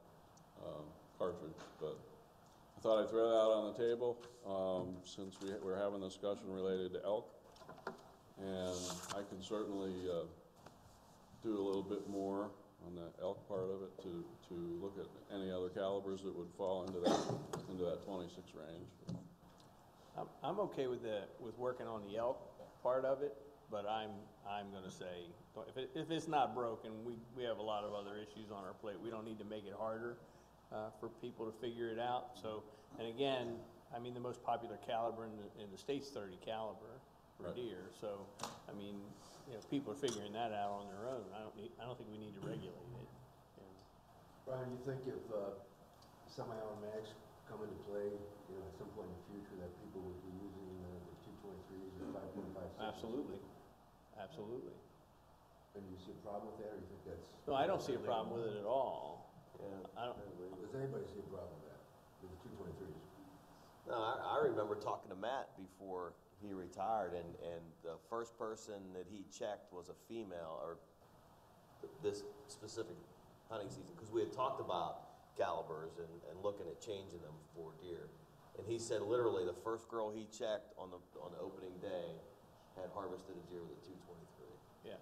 Speaker 9: cartridge, but I thought I'd throw that out on the table since we're having a discussion related to elk, and I can certainly do a little bit more on the elk part of it to look at any other calibers that would fall into that 26 range.
Speaker 6: I'm okay with working on the elk part of it, but I'm gonna say, if it's not broken, we have a lot of other issues on our plate. We don't need to make it harder for people to figure it out. So, and again, I mean, the most popular caliber in the state's 30 caliber for
Speaker 9: Right.
Speaker 6: deer. So, I mean, you know, people are figuring that out on their own. I don't think we need to regulate it.
Speaker 5: Brian, you think if semi-automatics come into play, you know, at some point in the future, that people would be using the 223s or 5.56?
Speaker 6: Absolutely, absolutely.
Speaker 5: And do you see a problem with that, or you think that's?
Speaker 6: No, I don't see a problem with it at all.
Speaker 1: Yeah.
Speaker 5: Does anybody see a problem with that, with the 223s?
Speaker 1: No, I remember talking to Matt before he retired, and the first person that he checked was a female, or this specific hunting season, because we had talked about calibers and looking at changing them for deer. And he said literally the first girl he checked on the opening day had harvested a deer with a 223.
Speaker 6: Yeah.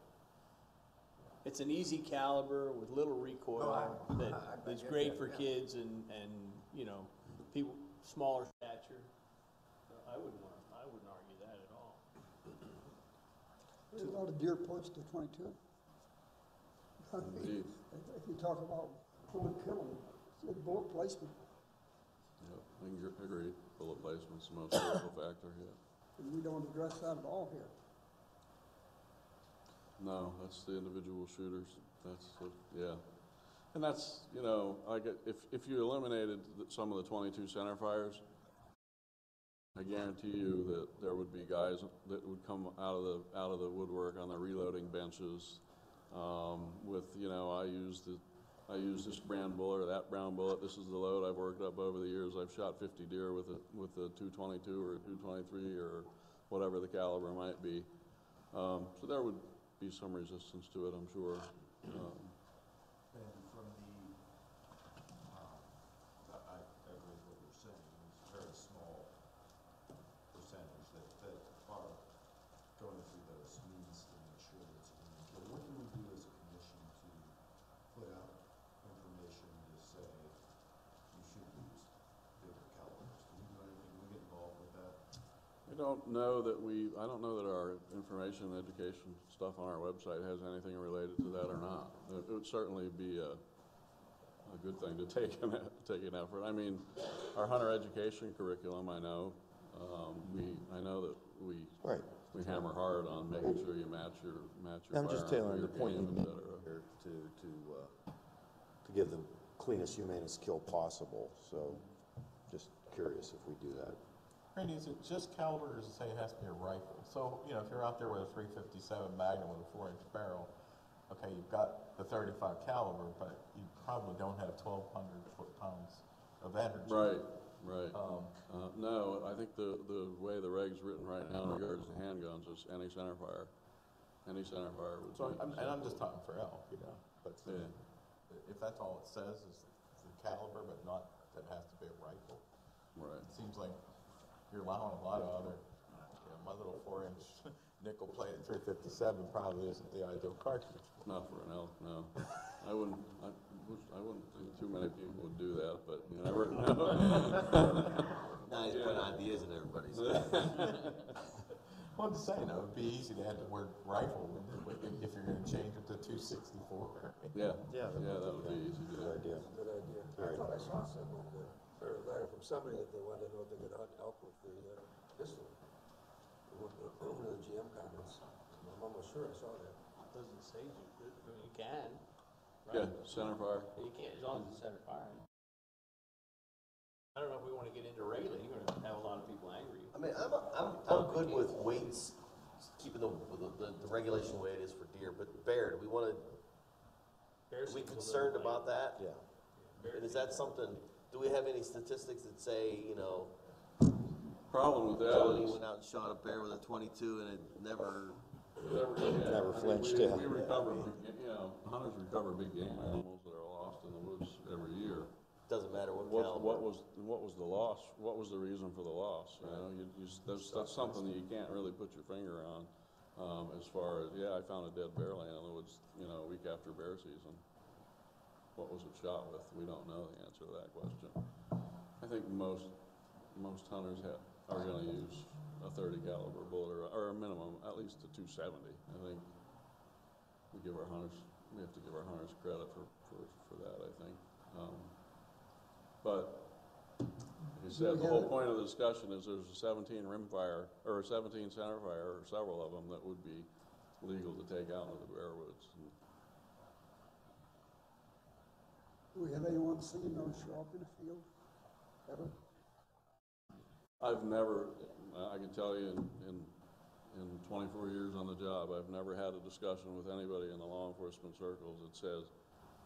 Speaker 6: It's an easy caliber with little recoil that is great for kids and, you know, people, smaller stature. I wouldn't argue that at all.
Speaker 10: There's a lot of deer points to 22.
Speaker 9: Indeed.
Speaker 10: If you talk about who would kill them, it's bullet placement.
Speaker 9: Yep, agreed. Bullet placement's the most critical factor, yeah.
Speaker 10: And we don't address that at all here.
Speaker 9: No, that's the individual shooters. Yeah. And that's, you know, if you eliminated some of the 22 center fires, I guarantee you that there would be guys that would come out of the woodwork on the reloading benches with, you know, I use this brand bullet or that brown bullet. This is the load I've worked up over the years. I've shot 50 deer with a 222 or a 223 or whatever the caliber might be. So there would be some resistance to it, I'm sure.
Speaker 2: And from I agree with what you're saying. It's a very small percentage that are going through those means to make sure that it's clean. But what can we do as a commission to put out information to say you should use bigger calibers? Do we do anything? Do we get involved with that?
Speaker 9: I don't know that our information and education stuff on our website has anything related to that or not. It would certainly be a good thing to take an effort. I mean, our hunter education curriculum, I know, I know that we hammer hard on making sure you match your
Speaker 8: I'm just tailoring the point
Speaker 9: game,
Speaker 8: you
Speaker 9: et
Speaker 8: made
Speaker 9: cetera.
Speaker 8: here to give the cleanest, humanest kill possible. So just curious if we do that.
Speaker 2: Randy, is it just caliber, or does it say it has to be a rifle? So, you know, if you're out there with a 357 Magnum with a 4-inch barrel, okay, you've got the 35 caliber, but you probably don't have 1,200 foot-pounds of energy.
Speaker 9: Right. No, I think the way the reg's written right now in regards to handguns is any centerfire. Any centerfire would
Speaker 2: So,
Speaker 9: be.
Speaker 2: I'm just talking for elk, you know, but
Speaker 9: Yeah.
Speaker 2: if that's all it says is the caliber, but not that it has to be a rifle.
Speaker 9: Right.
Speaker 2: It seems like you're allowing a lot of other, you know, my little 4-inch nickel-plated 357 probably isn't the ideal cartridge.
Speaker 9: Not for an elk, no. I wouldn't think too many people would do that, but you never know.
Speaker 1: Now he's putting ideas in everybody's head.
Speaker 2: Well, I'm just saying, though, it'd be easy to add the word rifle if you're gonna change it to 264.
Speaker 9: Yeah,
Speaker 8: Yeah,
Speaker 9: that would be easy to do.
Speaker 8: Good idea.
Speaker 5: Good idea. I thought I saw something, or a letter from somebody that they wanted to know if they could help with the pistol. One of the GM comments. I'm almost sure I saw that.
Speaker 6: Doesn't say you can.
Speaker 9: Yeah, center fire.
Speaker 6: You can't, as long as it's center fire. I don't know if we want to get into regulating, you're going to have a lot of people angry.
Speaker 1: I mean, I'm good with weights, keeping the regulation the way it is for deer, but bear, do we want to,
Speaker 6: Bear
Speaker 1: are we
Speaker 6: seems a little
Speaker 1: concerned
Speaker 6: lame.
Speaker 1: about that?
Speaker 8: Yeah.
Speaker 1: And is that something, do we have any statistics that say, you know,
Speaker 9: Problem with that
Speaker 1: Tony
Speaker 9: is.
Speaker 1: went out and shot a bear with a 22 and it never,
Speaker 8: Never flinched,
Speaker 9: We
Speaker 8: yeah.
Speaker 9: recover, hunters recover big game animals that are lost in the woods every year.
Speaker 1: doesn't matter what
Speaker 9: What
Speaker 1: caliber.
Speaker 9: was the loss? What was the reason for the loss? You know, that's something that you can't really put your finger on. As far as, I found a dead bear laying in the woods, a week after bear season. What was it shot with? We don't know the answer to that question. I think most hunters are going to use a 30 caliber bullet or a minimum, at least a 270. I think we have to give our hunters credit for that, I think. But, like I said, the whole point of the discussion is there's a 17 rimfire, or a 17 centerfire, or several of them that would be legal to take out into the bear woods.
Speaker 10: Do we have anyone seen those show up in the field? Ever?
Speaker 9: I've never, I can tell you in 24 years on the job, I've never had a discussion with anybody in the law enforcement circles that says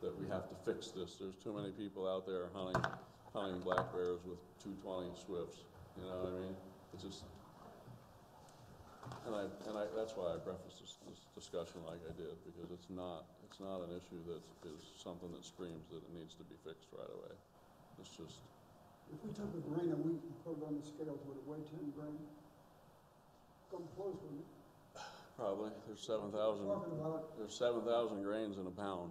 Speaker 9: that we have to fix this. There's too many people out there hunting black bears with 220 Swifts. You know what I mean? It's just, and that's why I prefaced this discussion like I did, because it's not an issue that is something that screams that it needs to be fixed right away. It's just.
Speaker 10: If we took a grain of wheat and put it on the scales, would it weigh 10 grain? Come close, wouldn't it?
Speaker 9: Probably. There's 7,000
Speaker 10: Talking about,
Speaker 9: grains in a pound.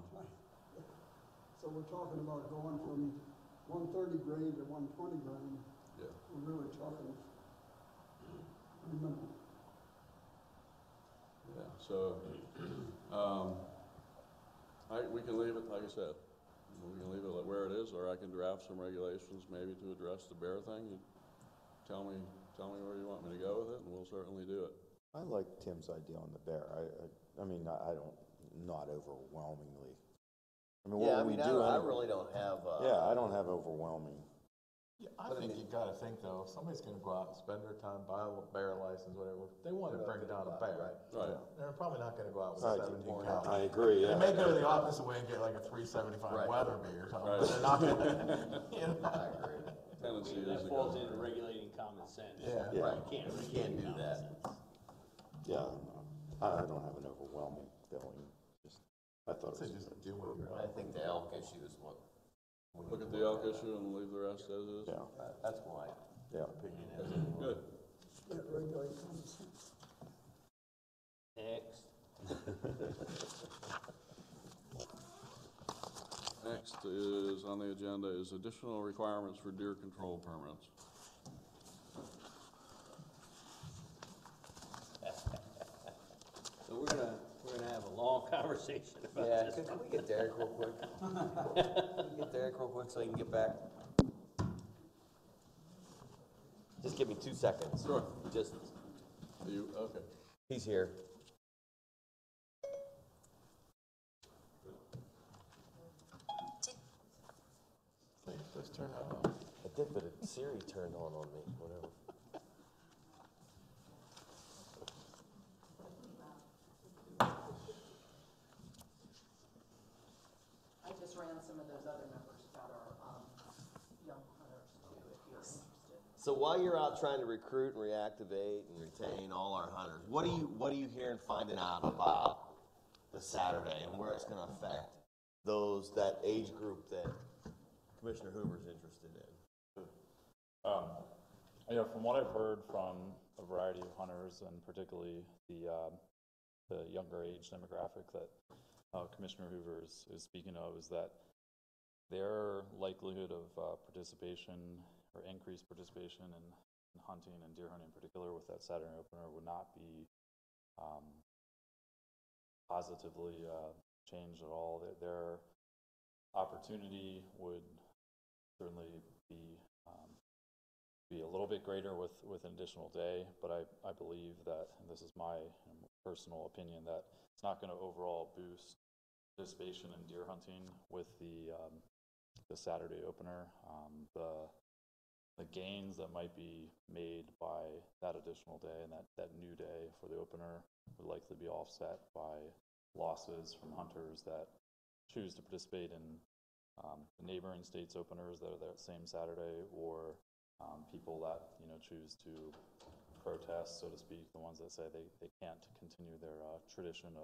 Speaker 10: so we're talking about going from 130 grain to 120 grain.
Speaker 9: Yeah.
Speaker 10: We're really talking, remember,
Speaker 9: Yeah. So, we can leave it, like I said, we can leave it where it is, or I can draft some regulations maybe to address the bear thing. You tell me where you want me to go with it, and we'll certainly do it.
Speaker 8: I like Tim's idea on the bear. I mean, I don't, not overwhelmingly. I mean, what we do.
Speaker 1: I really don't have,
Speaker 8: Yeah, I don't have overwhelming.
Speaker 2: Yeah, I think you gotta think though, if somebody's gonna go out and spend their time, buy a bear license, whatever, they wanna bring down a bear.
Speaker 9: Right.
Speaker 2: They're probably not gonna go out with
Speaker 8: Right.
Speaker 2: 17
Speaker 8: I
Speaker 2: caliber.
Speaker 8: agree,
Speaker 2: They
Speaker 8: yeah.
Speaker 2: may go the opposite way and get like a 375
Speaker 1: Right.
Speaker 2: Weatherby or something,
Speaker 9: Right.
Speaker 2: but they're not gonna, you know.
Speaker 1: I agree.
Speaker 9: Tendency is
Speaker 6: That
Speaker 9: to
Speaker 6: falls
Speaker 9: go.
Speaker 6: into regulating common sense.
Speaker 2: Yeah.
Speaker 1: Right.
Speaker 6: You can't
Speaker 1: You
Speaker 6: regulate
Speaker 1: can't do
Speaker 6: common
Speaker 1: that.
Speaker 6: sense.
Speaker 8: Yeah, I don't have an overwhelming feeling. Just, I thought it
Speaker 2: So
Speaker 8: was.
Speaker 2: just deal with your
Speaker 1: I think the elk issue is what. we
Speaker 9: Look
Speaker 1: need
Speaker 9: at
Speaker 1: to
Speaker 9: the elk
Speaker 1: look at.
Speaker 9: issue and leave the rest as is.
Speaker 8: Yeah,
Speaker 1: That's my
Speaker 8: yeah.
Speaker 1: opinion. Is.
Speaker 9: Good.
Speaker 10: that regulate common sense.
Speaker 6: Next.
Speaker 9: Next is, on the agenda, is additional requirements for deer control permits.
Speaker 6: So we're gonna have a long conversation about
Speaker 1: Yeah,
Speaker 6: this.
Speaker 1: can we get Derek real quick? Can we get Derek real quick so he can get back? Just give me 2 seconds.
Speaker 9: Sure.
Speaker 1: Just,
Speaker 9: Are you, okay.
Speaker 1: he's here.
Speaker 2: Just turn it on.
Speaker 1: I did, but Siri turned on me, whatever.
Speaker 4: I just ran some of those other numbers about our young hunters too, if you're interested.
Speaker 1: So while you're out trying to recruit and reactivate and retain all our hunters, what are you hearing, finding out about the Saturday and where it's going to affect that age group that Commissioner Hoover's interested in?
Speaker 11: From what I've heard from a variety of hunters, and particularly the younger age demographic that Commissioner Hoover is speaking of, is that their likelihood of participation or increased participation in hunting and deer hunting in particular with that Saturday opener would not be positively changed at all. Their opportunity would certainly be a little bit greater with an additional day, but I believe that, and this is my personal opinion, that it's not going to overall boost participation in deer hunting with the Saturday opener. The gains that might be made by that additional day and that new day for the opener would likely be offset by losses from hunters that choose to participate in the neighboring states openers that are that same Saturday, or people that choose to protest, so to speak, the ones that say they can't continue their tradition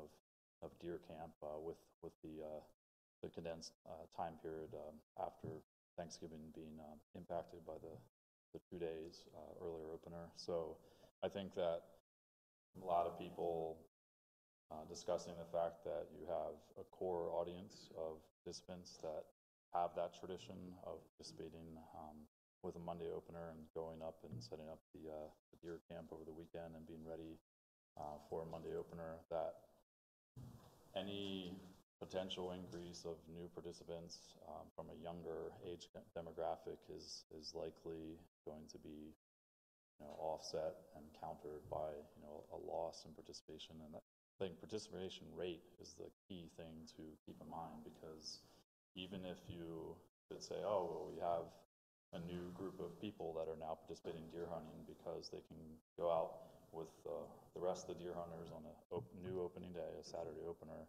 Speaker 11: of deer camp with the condensed time period after Thanksgiving being impacted by the 2 days earlier opener. So I think that a lot of people discussing the fact that you have a core audience of participants that have that tradition of participating with a Monday opener and going up and setting up the deer camp over the weekend and being ready for a Monday opener, that any potential increase of new participants from a younger age demographic is likely going to be offset and countered by a loss in participation. And I think participation rate is the key thing to keep in mind, because even if you could say, oh, well, we have a new group of people that are now participating in deer hunting because they can go out with the rest of the deer hunters on a new opening day, a Saturday opener,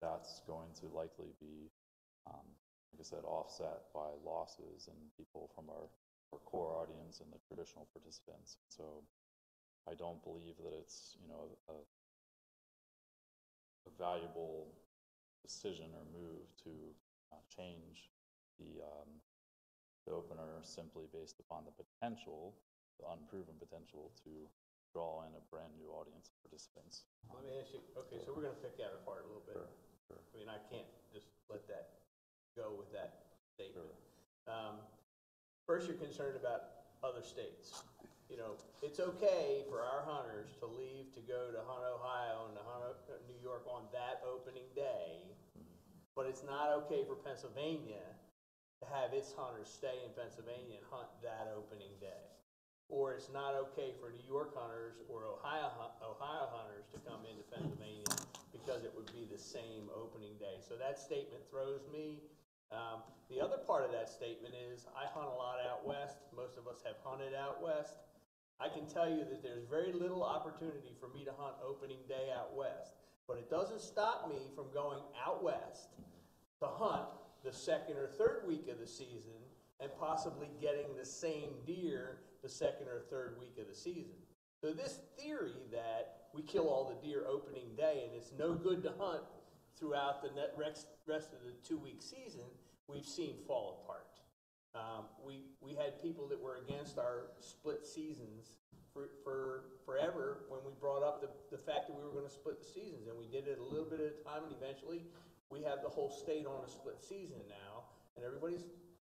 Speaker 11: that's going to likely be, like I said, offset by losses and people from our core audience and the traditional participants. So I don't believe that it's a valuable decision or move to change the opener simply based upon the potential, the unproven potential to draw in a brand new audience of participants.
Speaker 6: Let me ask you, okay, so we're going to pick that apart a little bit.
Speaker 11: Sure.
Speaker 6: I mean, I can't just let that go with that statement. First, you're concerned about other states. It's okay for our hunters to leave to go to hunt Ohio and to hunt New York on that opening day, but it's not okay for Pennsylvania to have its hunters stay in Pennsylvania and hunt that opening day. Or it's not okay for New York hunters or Ohio hunters to come into Pennsylvania because it would be the same opening day. So that statement throws me. The other part of that statement is I hunt a lot out west. Most of us have hunted out west. I can tell you that there's very little opportunity for me to hunt opening day out west. But it doesn't stop me from going out west to hunt the second or third week of the season and possibly getting the same deer the second or third week of the season. So this theory that we kill all the deer opening day and it's no good to hunt throughout the rest of the 2-week season, we've seen fall apart. We had people that were against our split seasons for forever when we brought up the fact that we were going to split the seasons, and we did it a little bit at a time, and eventually we have the whole state on a split season now, and everybody's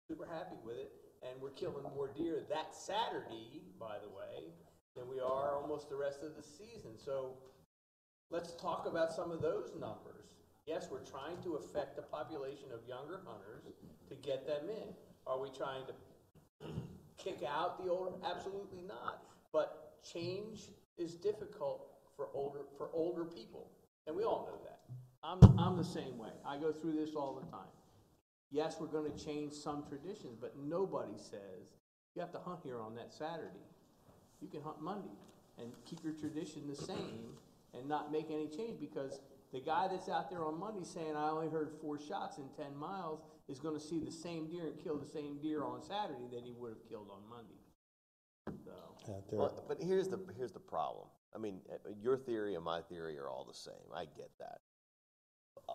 Speaker 6: super happy with it, and we're killing more deer that Saturday, by the way, than we are almost the rest of the season. So let's talk about some of those numbers. Yes, we're trying to affect the population of younger hunters to get them in. Are we trying to kick out the older? Absolutely not. But change is difficult for older people, and we all know that. I'm the same way. I go through this all the time. Yes, we're going to change some traditions, but nobody says you have to hunt here on that Saturday. You can hunt Monday and keep your tradition the same and not make any change, because the guy that's out there on Monday saying, I only heard 4 shots in 10 miles, is going to see the same deer and kill the same deer on Saturday that he would have killed on Monday. So.
Speaker 1: Well, but here's the problem. I mean, your theory and my theory are all the same. I get that.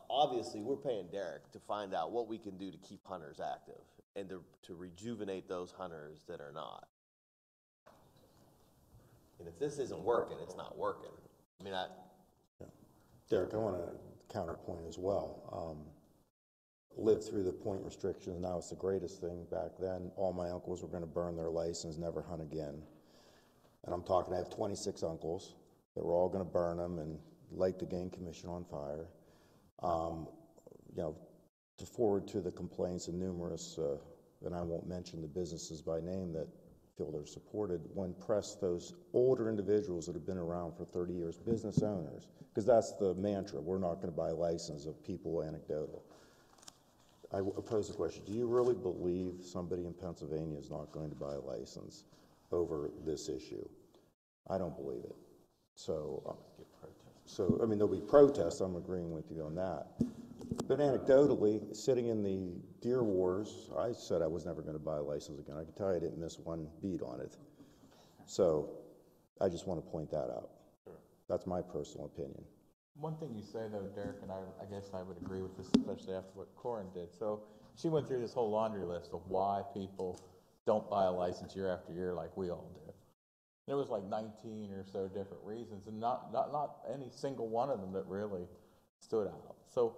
Speaker 1: Obviously, we're paying Derek to find out what we can do to keep hunters active and to rejuvenate those hunters that are not. And if this isn't working, it's not working. I mean,
Speaker 8: Derek, I want to counterpoint as well. Lived through the point restrictions. Now it's the greatest thing. Back then, all my uncles were going to burn their license, never hunt again. And I'm talking, I have 26 uncles that were all going to burn them and light the game commission on fire. You know, to forward to the complaints of numerous, and I won't mention the businesses by name that feel they're supported, when pressed those older individuals that have been around for 30 years, business owners, because that's the mantra, we're not going to buy a license of people anecdotal. I pose the question, do you really believe somebody in Pennsylvania is not going to buy a license over this issue? I don't believe it. So, I mean, there'll be protests, I'm agreeing with you on that. But anecdotally, sitting in the deer wars, I said I was never going to buy a license again. I can tell you I didn't miss one beat on it. So, I just want to point that out.
Speaker 2: Sure.
Speaker 8: That's my personal opinion.
Speaker 2: One thing you say though, Derek, and I guess I would agree with this, especially after what Corin did. So she went through this whole laundry list of why people don't buy a license year after year like we all do. There was like 19 or so different reasons, and not any single one of them that really stood out. So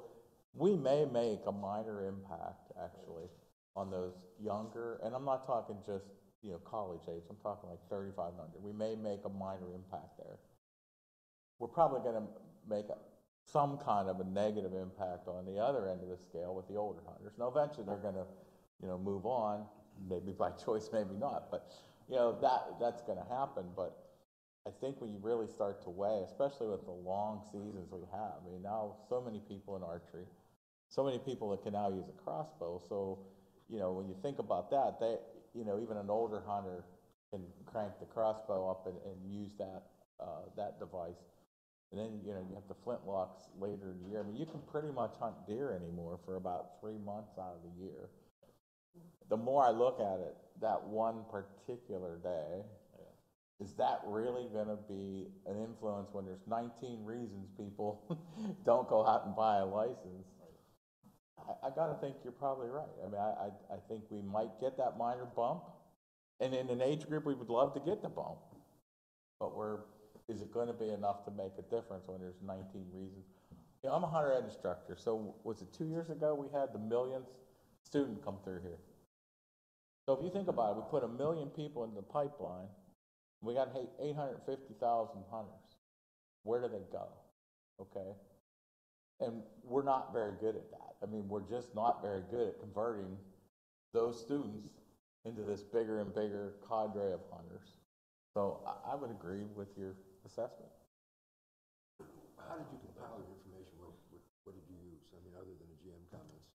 Speaker 2: we may make a minor impact actually on those younger, and I'm not talking just, you know, college age, I'm talking like 35 and under. We may make a minor impact there. We're probably going to make some kind of a negative impact on the other end of the scale with the older hunters. Now, eventually they're going to, you know, move on, maybe by choice, maybe not, but, you know, that's going to happen. But I think when you really start to weigh, especially with the long seasons we have, I mean, now so many people in archery, so many people that can now use a crossbow. So, you know, when you think about that, they, you know, even an older hunter can crank the crossbow up and use that, that device. And then, you know, you have the flintlocks later in the year. I mean, you can pretty much hunt deer anymore for about 3 months out of the year. The more I look at it, that one particular day, is that really going to be an influence when there's 19 reasons people don't go out and buy a license? I got to think you're probably right. I mean, I think we might get that minor bump. And in an age group, we would love to get the bump. But is it going to be enough to make a difference when there's 19 reasons? You know, I'm a hunter ed instructor, so was it 2 years ago we had the millionth student come through here? So if you think about it, we put 1 million people in the pipeline, we got 850,000 hunters. Where do they go? Okay? And we're not very good at that. I mean, we're just not very good at converting those students into this bigger and bigger cadre of hunters. So I would agree with your assessment.
Speaker 5: How did you compile your information? What did you use? I mean, other than the GM comments?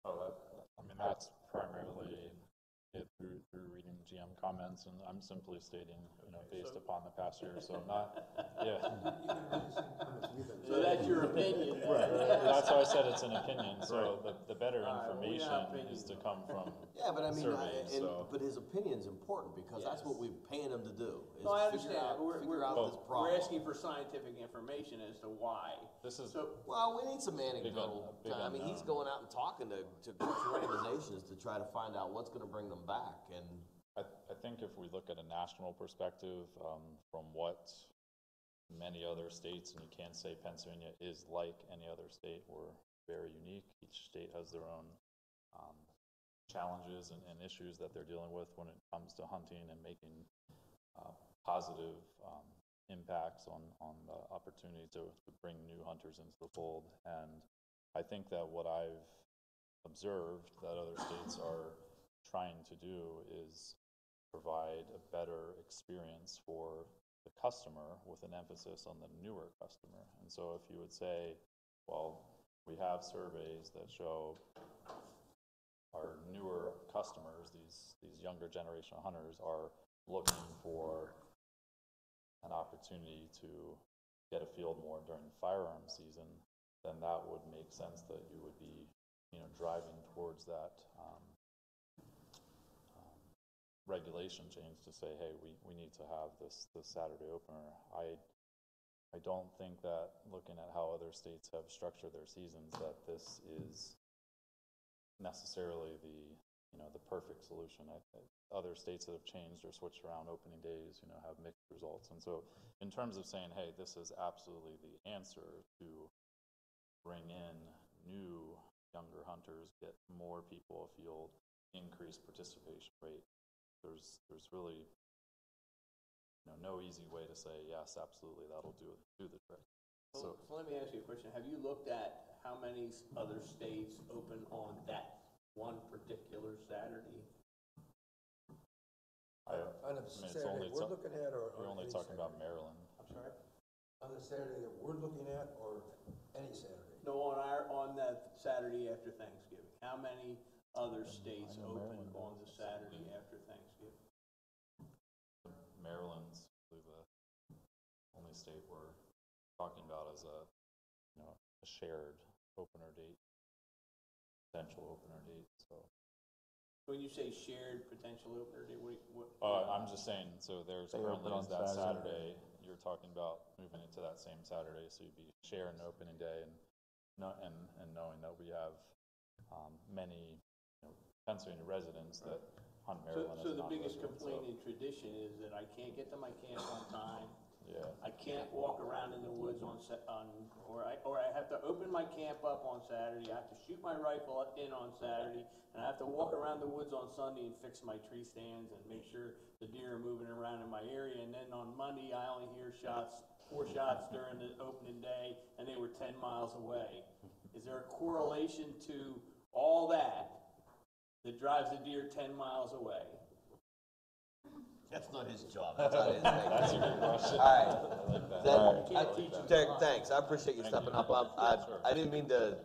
Speaker 11: I mean, that's primarily it through reading GM comments, and I'm simply stating, you know, based upon the past year, so I'm not, yeah.
Speaker 6: So that's your opinion.
Speaker 11: Right. That's why I said it's an opinion, so the better information is to come from
Speaker 1: Yeah, but I mean,
Speaker 11: surveys, so.
Speaker 1: but his opinion's important because that's what we're paying him to do. Is
Speaker 6: No, I
Speaker 1: figure
Speaker 6: understand.
Speaker 1: out, figure out this problem.
Speaker 6: We're asking for scientific information as to why.
Speaker 11: This is,
Speaker 1: Well, we need some anecdotal.
Speaker 11: big
Speaker 1: I mean, he's
Speaker 11: unknown.
Speaker 1: going out and talking to organizations to try to find out what's going to bring them back. And
Speaker 11: I think if we look at a national perspective, from what many other states, and you can't say Pennsylvania is like any other state, we're very unique. Each state has their own challenges and issues that they're dealing with when it comes to hunting and making positive impacts on the opportunity to bring new hunters into the fold. And I think that what I've observed that other states are trying to do is provide a better experience for the customer with an emphasis on the newer customer. And so if you would say, well, we have surveys that show our newer customers, these younger generation of hunters, are looking for an opportunity to get a field more during firearm season, then that would make sense that you would be, you know, driving towards that regulation change to say, hey, we need to have this Saturday opener. I don't think that looking at how other states have structured their seasons, that this is necessarily the perfect solution. Other states that have changed or switched around opening days, you know, have mixed results. And so in terms of saying, hey, this is absolutely the answer to bring in new younger hunters, get more people afield, increase participation rate, there's really no easy way to say, yes, absolutely, that'll do the trick.
Speaker 6: So let me ask you a question. Have you looked at how many other states open on that one particular Saturday?
Speaker 5: On a Saturday we're looking at, or
Speaker 11: we're only
Speaker 5: any
Speaker 11: talking
Speaker 5: Saturday?
Speaker 11: about Maryland.
Speaker 6: I'm sorry?
Speaker 5: On the Saturday that we're looking at, or any Saturday?
Speaker 6: No, on that Saturday after Thanksgiving. How many other states open on the Saturday after Thanksgiving?
Speaker 11: Maryland's really the only state we're talking about as a shared opener date, potential opener date. So
Speaker 6: When you say shared potential opener date, what?
Speaker 11: I'm just saying. So there's currently is that Saturday. You're talking about moving it to that same Saturday, so you'd be sharing opening day, and knowing that we have many Pennsylvania residents that hunt Maryland.
Speaker 6: So the biggest complaint in tradition is that I can't get to my camp on time.
Speaker 11: Yeah.
Speaker 6: I can't walk around in the woods or I have to open my camp up on Saturday. I have to shoot my rifle in on Saturday, and I have to walk around the woods on Sunday and fix my tree stands and make sure the deer are moving around in my area. And then on Monday, I only hear 4 shots during the opening day, and they were 10 miles away. Is there a correlation to all that drives the deer 10 miles away?
Speaker 1: That's not his job. That's not his thing.
Speaker 11: That's a good question.
Speaker 1: All right. Derek, thanks. I appreciate you stepping up. I didn't mean to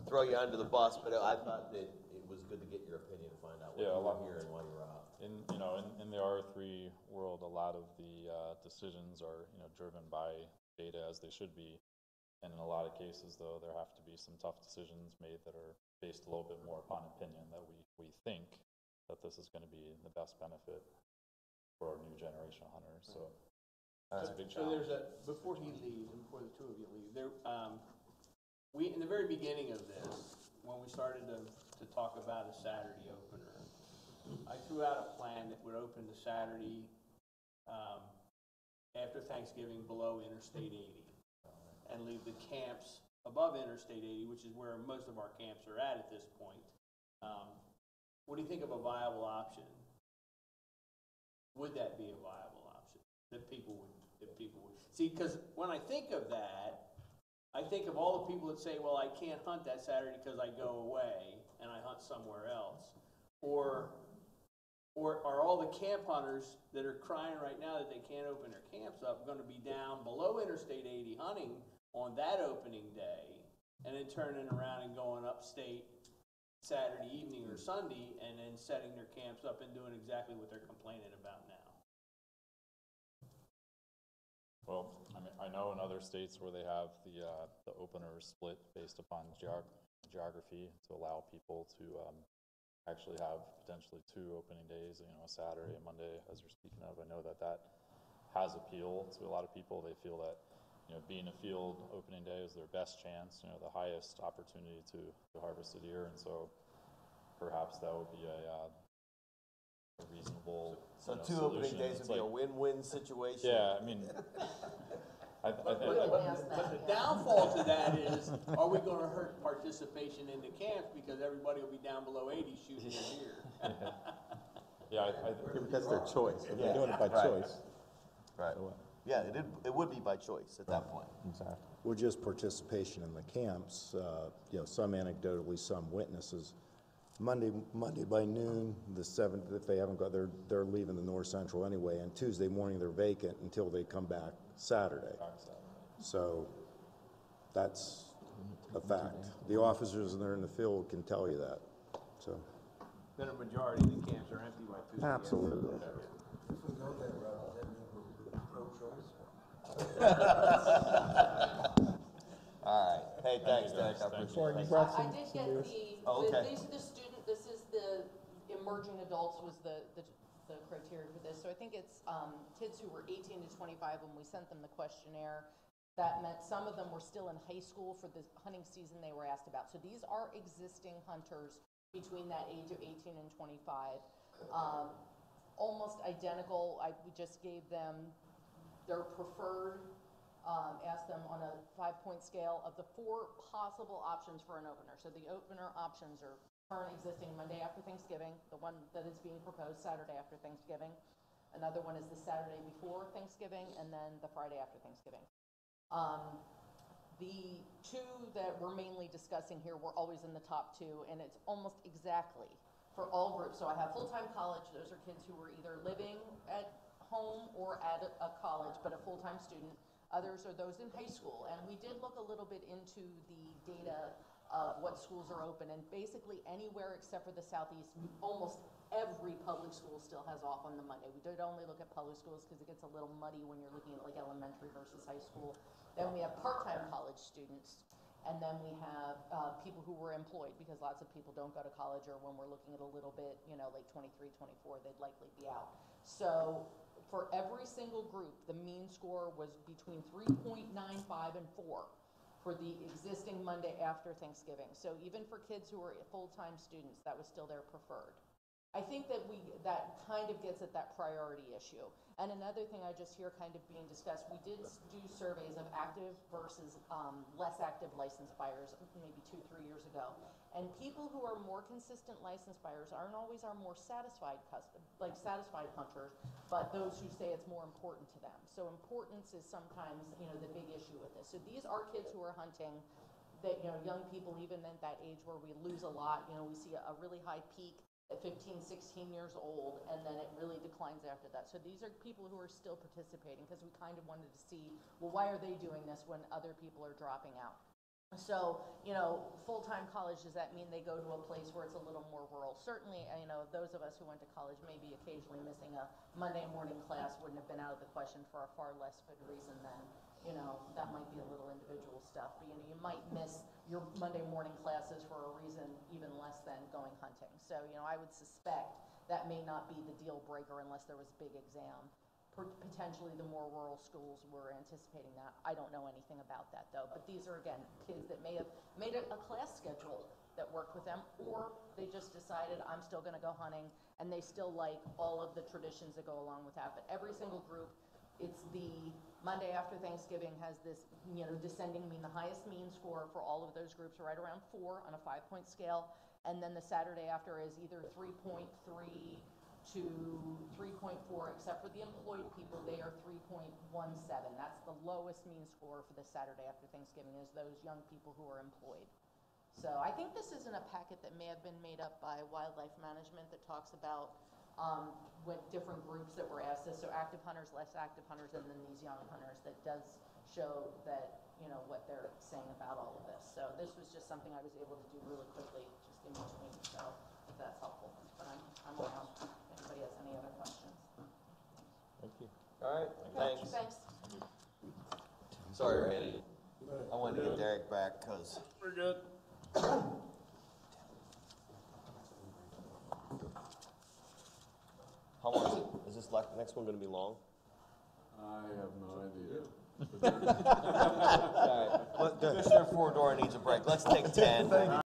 Speaker 1: throw you under the bus, but I thought that it was good to get your opinion and find out what you were hearing while you were out.
Speaker 11: In the R3 world, a lot of the decisions are driven by data, as they should be, and in a lot of cases, though, there have to be some tough decisions made that are based a little bit more upon opinion, that we think that this is going to be the best benefit for our new generation of hunters. So it's a big challenge.
Speaker 6: So before he leaves, and before the two of you leave, we in the very beginning of this, when we started to talk about a Saturday opener, I threw out a plan that would open the Saturday after Thanksgiving below Interstate 80 and leave the camps above Interstate 80, which is where most of our camps are at this point. What do you think of a viable option? Would that be a viable option that people would see? Because when I think of that, I think of all the people that say, well, I can't hunt that Saturday because I go away and I hunt somewhere else. Or are all the camp hunters that are crying right now that they can't open their camps up going to be down below Interstate 80 hunting on that opening day, and then turning around and going upstate Saturday evening or Sunday, and then setting their camps up and doing exactly what they're complaining about now?
Speaker 11: Well, I know in other states where they have the openers split based upon geography to allow people to actually have potentially 2 opening days, a Saturday and Monday, as you're speaking of. I know that has appeal to a lot of people. They feel that being a field opening day is their best chance, the highest opportunity to harvest a deer, and so perhaps that would be a reasonable.
Speaker 1: So 2 opening days would be a win-win situation.
Speaker 11: Yeah, I mean,
Speaker 6: But the downfall to that is, are we going to hurt participation in the camps because everybody will be down below 80 shooting a deer?
Speaker 11: Yeah,
Speaker 2: That's their choice. They're doing it by choice.
Speaker 1: Right. Yeah, it would be by choice at that point.
Speaker 2: Exactly.
Speaker 8: Well, just participation in the camps, some anecdotally, some witnesses. Monday by noon, the 7th, if they haven't got, they're leaving the North Central anyway, and Tuesday morning they're vacant until they come back Saturday. So that's a fact. The officers that are in the field can tell you that. So.
Speaker 6: Then a majority of the camps are empty by Tuesday.
Speaker 8: Absolutely.
Speaker 5: If we go that route, does that mean we're pro-choice?
Speaker 1: All right. Hey, thanks, Derek. I appreciate it.
Speaker 4: I did get
Speaker 1: okay.
Speaker 4: these are the this is the emerging adults was the criteria for this. So I think it's kids who were 18 to 25 when we sent them the questionnaire. That meant some of them were still in high school for the hunting season they were asked about. So these are existing hunters between that age of 18 and 25. Almost identical. We just gave them their preferred, asked them on a 5-point scale of the 4 possible options for an opener. So the opener options are current existing Monday after Thanksgiving, the one that is being proposed Saturday after Thanksgiving, Another one is the Saturday before Thanksgiving, and then the Friday after Thanksgiving. The two that we're mainly discussing here were always in the top two, and it's almost exactly for all groups. So I have full-time college, those are kids who were either living at home or at a college, but a full-time student. Others are those in high school, and we did look a little bit into the data of what schools are open, and basically anywhere except for the Southeast, almost every public school still has off on the Monday. We did only look at public schools because it gets a little muddy when you're looking at like elementary versus high school. Then we have part-time college students, and then we have people who were employed, because lots of people don't go to college, or when we're looking at a little bit, you know, like 23, 24, they'd likely be out. So for every single group, the mean score was between 3.95 and 4 for the existing Monday after Thanksgiving. So even for kids who are full-time students, that was still their preferred. I think that that kind of gets at that priority issue. And another thing I just hear kind of being discussed, we did do surveys of active versus less active licensed buyers maybe 2-3 years ago. And people who are more consistent licensed buyers aren't always our more satisfied satisfied hunters, but those who say it's more important to them. So importance is sometimes, you know, the big issue with this. So these are kids who are hunting, that, you know, young people even at that age where we lose a lot. You know, we see a really high peak at 15, 16 years old, and then it really declines after that. So these are people who are still participating, because we kind of wanted to see, well, why are they doing this when other people are dropping out? So, you know, full-time college, does that mean they go to a place where it's a little more rural? Certainly, you know, those of us who went to college, maybe occasionally missing a Monday morning class wouldn't have been out of the question for a far less good reason than, you know, that might be a little individual stuff. But, you know, you might miss your Monday morning classes for a reason even less than going hunting. So, you know, I would suspect that may not be the deal breaker unless there was a big exam. Potentially the more rural schools were anticipating that. I don't know anything about that though, but these are again kids that may have made a class schedule that worked with them, or they just decided I'm still gonna go hunting, and they still like all of the traditions that go along with that. But every single group, it's the Monday after Thanksgiving has this, you know, descending mean. The highest mean score for all of those groups are right around 4 on a 5-point scale, and then the Saturday after is either 3.3 to 3.4, except for the employed people, they are 3.17. That's the lowest mean score for the Saturday after Thanksgiving, is those young people who are employed. So I think this is in a packet that may have been made up by Wildlife Management that talks about what different groups that were asked this. So active hunters, less active hunters, and then these young hunters, that does show that, you know, what they're saying about all of this. So this was just something I was able to do really quickly, just in between, so if that's helpful. But I'm around. Anybody has any other questions?
Speaker 1: Thank you. All right, thanks.
Speaker 4: Thanks.
Speaker 1: Sorry, Randy. I wanted to get Derek back because.
Speaker 9: We're good.
Speaker 1: How long is this next one going to be long?
Speaker 9: I have no idea.
Speaker 1: All right. Commissioner Fordora needs a break. Let's take 10.